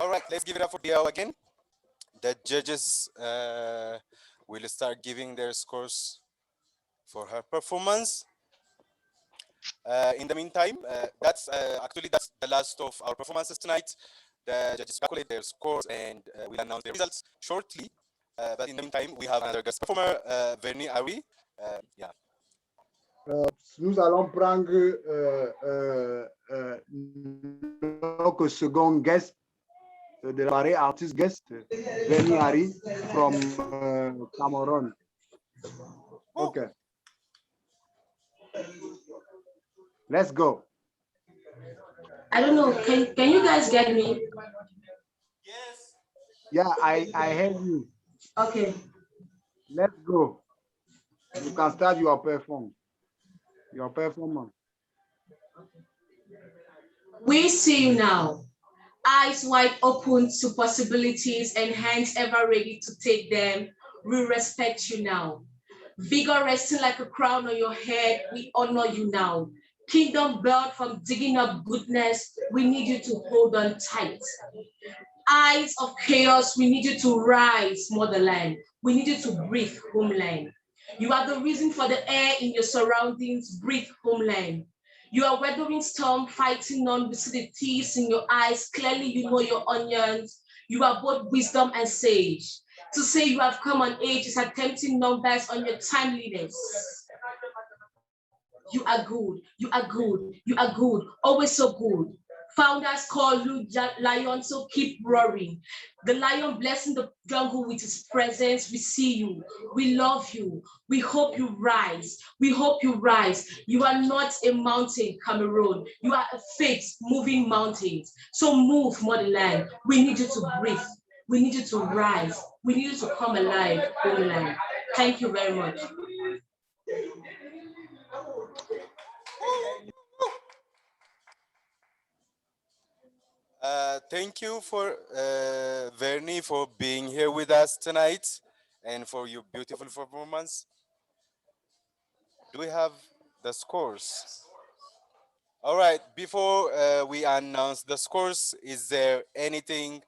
All right, let's give it up for Dio again. The judges will start giving their scores for her performance. In the meantime, that's the last of our performances tonight. The judges calculate their scores and we'll announce the results shortly. But in the meantime, we have another guest performer, Vernie Ari. Yeah. Nous allons prendre notre second guest de la soirée, artist guest, Vernie Ari from Cameroon. Okay. Let's go. I don't know. Can you guys get me? Yes. Yeah, I heard you. Okay. Let's go. You can start your performance. We see you now. Eyes wide open to possibilities and hands ever ready to take them. We respect you now. Vigor resting like a crown on your head, we honor you now. Kingdom bird from digging up goodness, we need you to hold on tight. Eyes of chaos, we need you to rise, motherland. We need you to breathe, homeland. You are the reason for the air in your surroundings. Breathe, homeland. You are weathering storm, fighting on. We see the tears in your eyes. Clearly, you know your onions. You are both wisdom and sage. To say you have come on age is attempting numbers on your timeliness. You are good, you are good, you are good, always so good. Founders call you lion, so keep roaring. The lion blessing the jungle with his presence. We see you, we love you, we hope you rise, we hope you rise. You are not a mountain, Cameroon. You are a faith moving mountains. So move, motherland. We need you to breathe. We need you to rise. We need you to come alive, homeland. Thank you very much. Thank you for Vernie for being here with us tonight and for your beautiful performance. Do we have the scores? All right, before we announce the scores, is there anything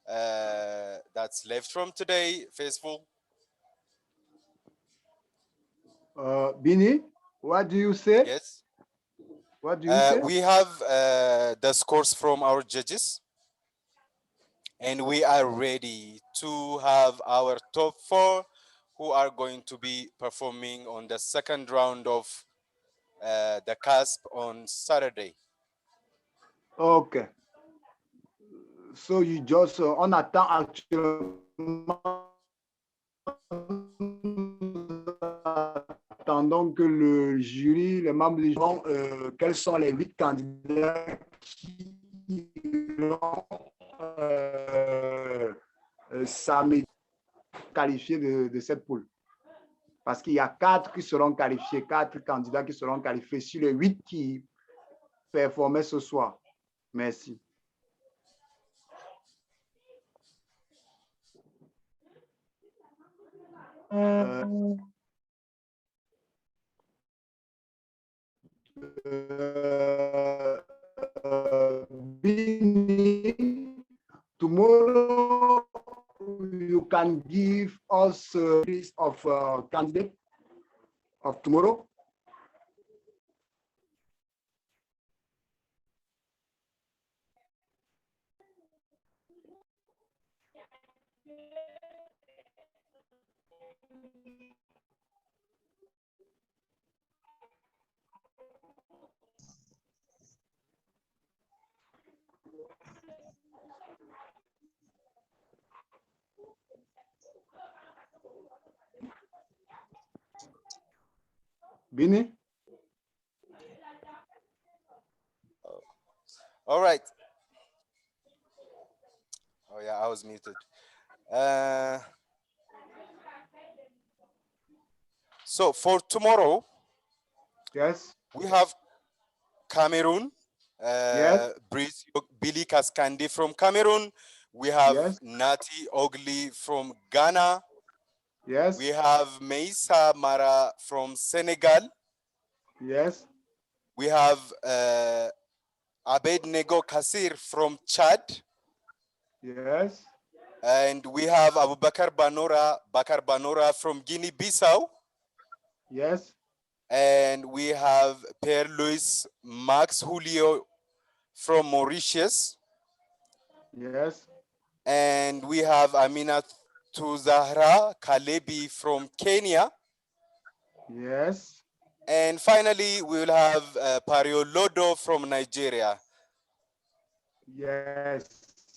that's left from today, Faithful? Bini, what do you say? Yes. What do you say? We have the scores from our judges, and we are ready to have our top 4 who are going to be performing on the second round of the CASP on Saturday. Okay. So you just, on attend actuellement, attendons que le jury, les membres du jury, quels sont les 8 candidats qui vont samedi qualifiés de cette poule. Parce qu'il y a 4 qui seront qualifiés, 4 candidats qui seront qualifiés sur les 8 qui performaient ce soir. Merci. Tomorrow you can give us a list of candidates of tomorrow. Bini? All right. Oh yeah, I was muted. So for tomorrow, yes, we have Cameroon. Yes. Billy Kaskandi from Cameroon. We have Yes. Nati Ogli from Ghana. Yes. We have Meissa Mara from Senegal. Yes. We have Abednego Kassir from Chad. Yes. And we have Abubakar Banora from Guinea-Bissau. Yes. And we have Pierre-Louis Max Julio from Mauritius. Yes. And we have Aminatu Zahra Kalebi from Kenya. Yes. And finally, we will have Pario Lodo from Nigeria. Yes,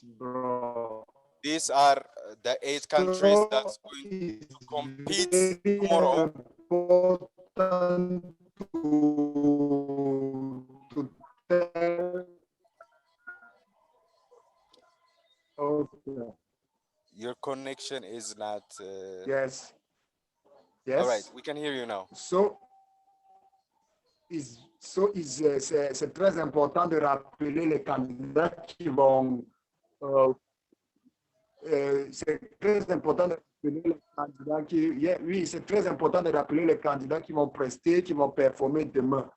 bro. These are the 8 countries that's going to compete tomorrow. Okay. Your connection is not. Yes. Yes. All right, we can hear you now. C'est très important de rappeler les candidats qui vont. C'est très important de rappeler les candidats qui. Oui, c'est très important de rappeler les candidats qui vont prester, qui vont performer demain.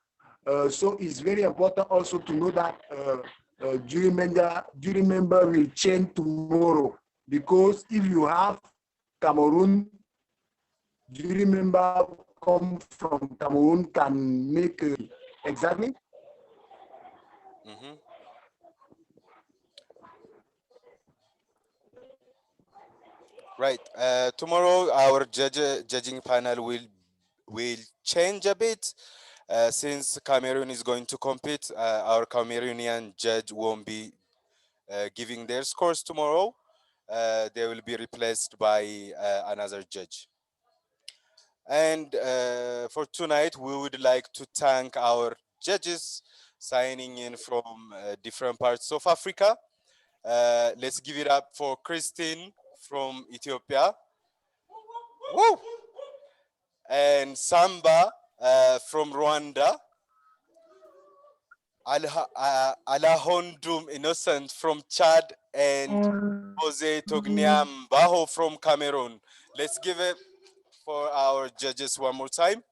So it's very important also to know that jury member will change tomorrow, because if you have Cameroon jury member come from Cameroon can make exactly? Right. Tomorrow, our judging panel will change a bit. Since Cameroon is going to compete, our Cameroonian judge won't be giving their scores tomorrow. They will be replaced by another judge. And for tonight, we would like to thank our judges signing in from different parts of Africa. Let's give it up for Christine from Ethiopia. Woo! And Samba from Rwanda. Alahondum Innocent from Chad, and Jose Togniam Baho from Cameroon. Let's give it for our judges one more time.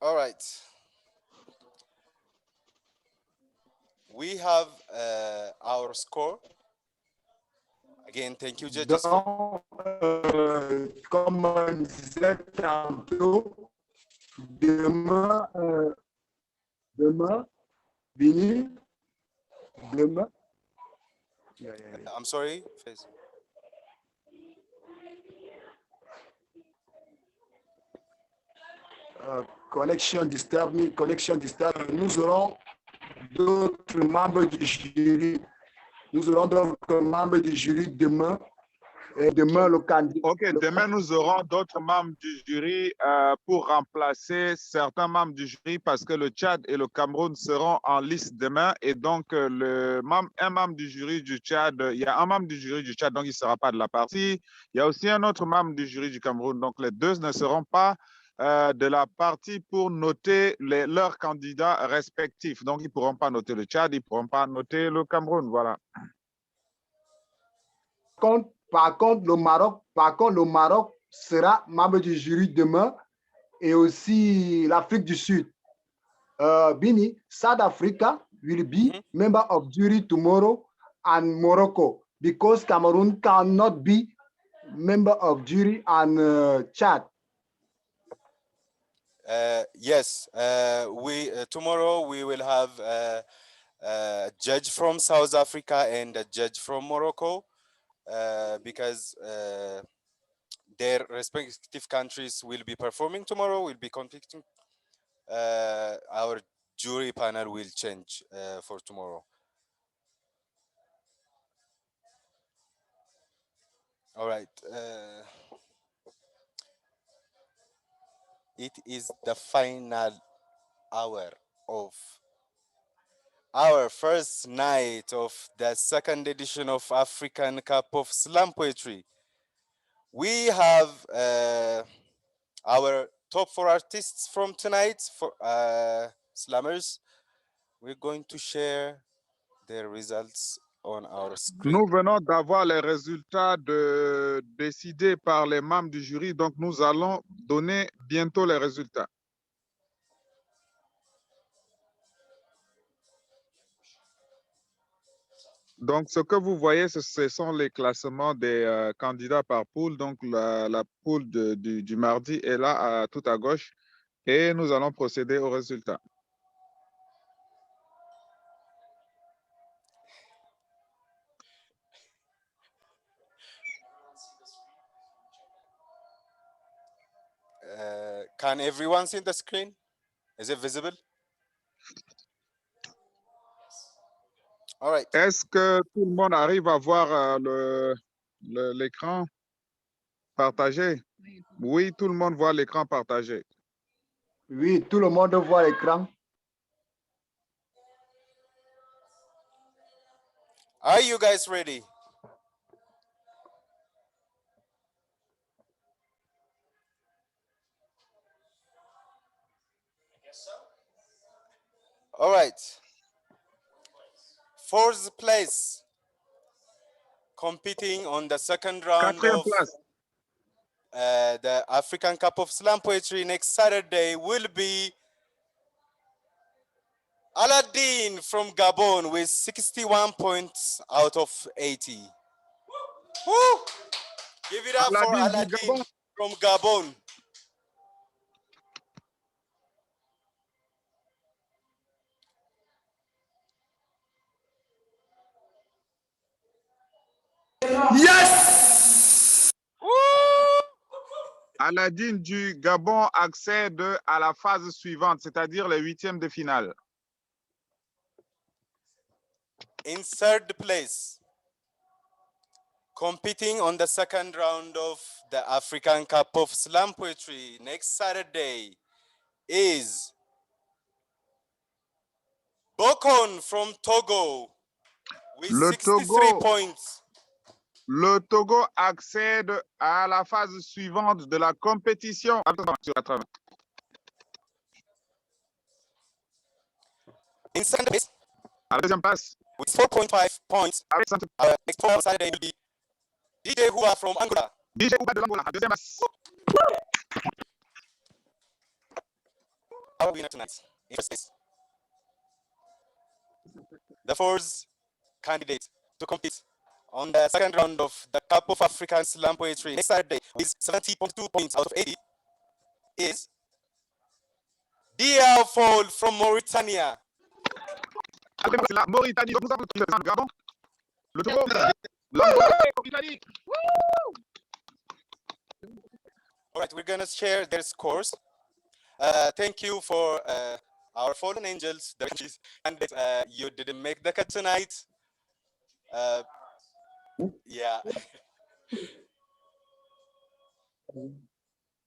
All right. We have our score. Again, thank you, judges. Donc, comme on disait tantôt, demain, Vini, demain. I'm sorry, Faiz. Connection disturbed. Nous aurons d'autres membres du jury. Nous aurons d'autres membres du jury demain. Et demain, le candidat. OK, demain, nous aurons d'autres membres du jury pour remplacer certains membres du jury parce que le Tchad et le Cameroun seront en liste demain. Et donc, un membre du jury du Tchad, il y a un membre du jury du Tchad, donc il ne sera pas de la partie. Il y a aussi un autre membre du jury du Cameroun. Donc, les deux ne seront pas de la partie pour noter leurs candidats respectifs. Donc, ils ne pourront pas noter le Tchad, ils ne pourront pas noter le Cameroun. Voilà. Par contre, le Maroc sera membre du jury demain et aussi l'Afrique du Sud. Bini, South Africa will be member of jury tomorrow and Morocco because Cameroon cannot be member of jury and Chad. Yes, tomorrow we will have a judge from South Africa and a judge from Morocco because their respective countries will be performing tomorrow, will be competing. Our jury panel will change for tomorrow. All right. It is the final hour of our first night of the second edition of African Cup of Slam Poetry. We have our top 4 artists from tonight, for slammers. We're going to share their results on our screen. Nous venons d'avoir les résultats décidés par les membres du jury, donc nous allons donner bientôt les résultats. Donc, ce que vous voyez, ce sont les classements des candidats par poule. Donc, la poule du mardi est là, tout à gauche, et nous allons procéder aux résultats. Can everyone see the screen? Is it visible? All right. Est-ce que tout le monde arrive à voir l'écran partagé? Oui, tout le monde voit l'écran partagé. Oui, tout le monde voit l'écran. Are you guys ready? All right. 4th place, competing on the second round of the African Cup of Slam Poetry next Saturday will be Aladdin from Gabon with 61 points out of 80. Woo! Give it up for Aladdin du Aladdin Gabon. from Gabon. Yes! Aladdin du Gabon accède à la phase suivante, c'est-à-dire les huitièmes de finale. In third place, competing on the second round of the African Cup of Slam Poetry next Saturday is Bokon from Togo with Le 63 Togo, points. le Togo accède à la phase suivante de la compétition. In second place, À la deuxième place, with 4.5 points, avec our next on Saturday will be DJ Hua from Angola. DJ Uba de l'Angola. À deuxième place. Our winner tonight, in first place. The fourth candidate to compete on the second round of the Cup of African Slam Poetry next Saturday with 70.2 points out of 80 is Dia Fall from Mauritania. C'est la Mauritanie. Donc nous avons le Gabon, le Togo, l'Angola et la Mauritanie. All right, we're going to share their scores. Thank you for our fallen angels, the judges, and you didn't make the cut tonight. Yeah.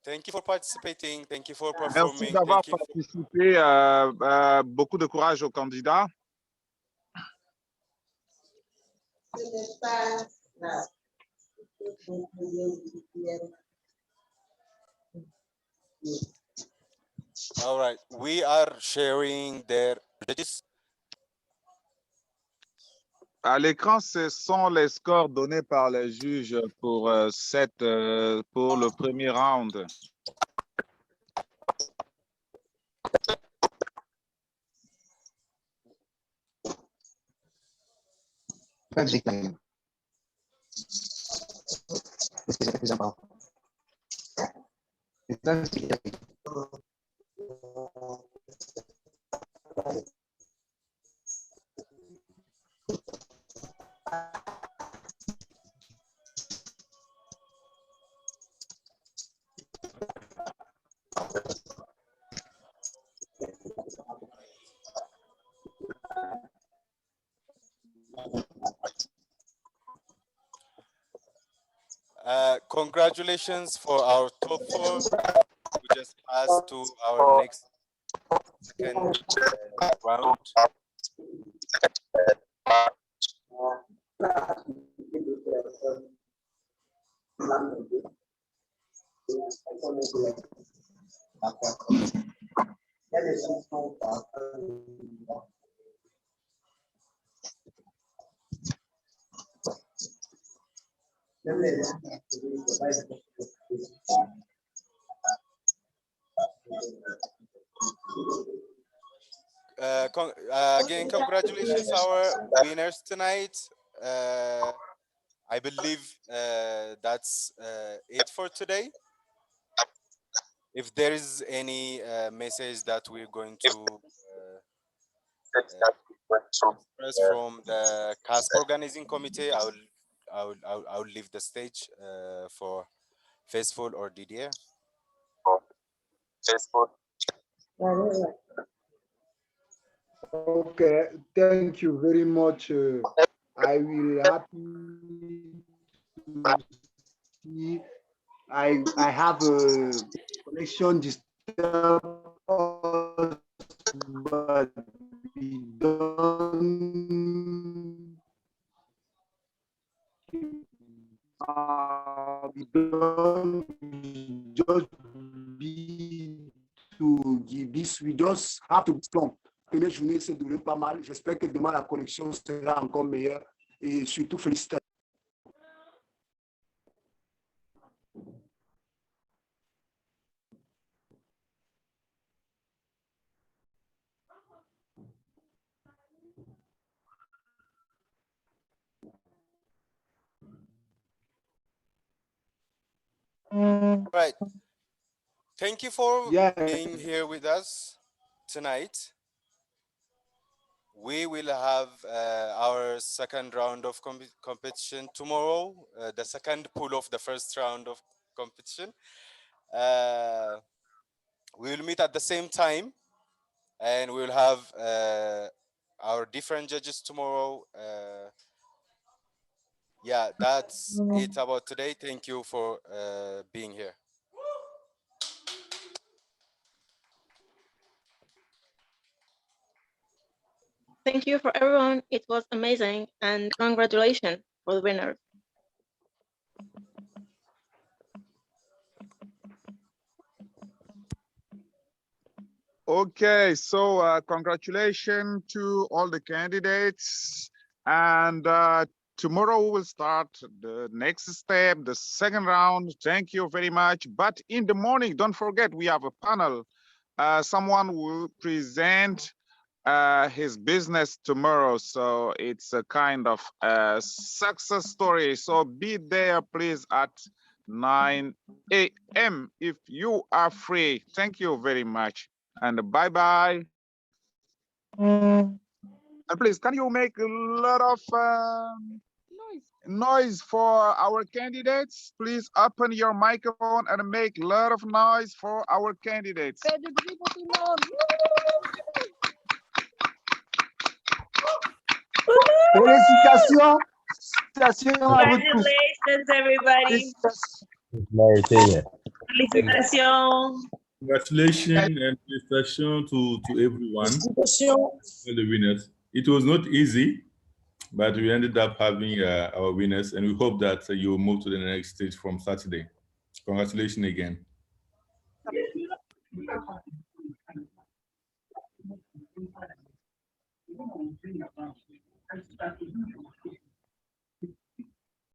Thank you for participating. Thank you for Merci performing. d'avoir Thank you. participé. Beaucoup de courage aux candidats. All right, we are sharing their judges. À l'écran, ce sont les scores donnés par les juges pour, pour le premier round. Congratulations for our top four. We just passed to our next second round. Again, congratulations our winners tonight. I believe that's it for today. If there is any message that we're going to express from the CASP organizing committee, I will leave the stage for Faithful or Didier. Okay, thank you very much. I will happy to see. I have a connection disturb us, but we don't just be to give this. We just have to be strong. Première journée s'est durée pas mal. J'espère que demain la connexion sera encore meilleure et surtout félicitations. Right. Thank you for being here with us tonight. We will have our second round of competition tomorrow, the second pool of the first round of competition. We will meet at the same time, and we will have our different judges tomorrow. Yeah, that's it about today. Thank you for being here. Thank you for everyone. It was amazing, and congratulations for the winner. Okay, so congratulations to all the candidates. And tomorrow we will start the next step, the second round. Thank you very much. But in the morning, don't forget, we have a panel. Someone will present his business tomorrow. So it's a kind of success story. So be there, please, at 9 a.m. if you are free. Thank you very much. And bye-bye. And please, can you make a lot of noise for our candidates? Please open your microphone and make a lot of noise for our candidates. Félicitations. Félicitations à vous tous. Congratulations, everybody. Felicitations. Congratulations and felicitations to everyone, all the winners. It was not easy, but we ended up having our winners, and we hope that you will move to the next stage from Saturday. Congratulations again.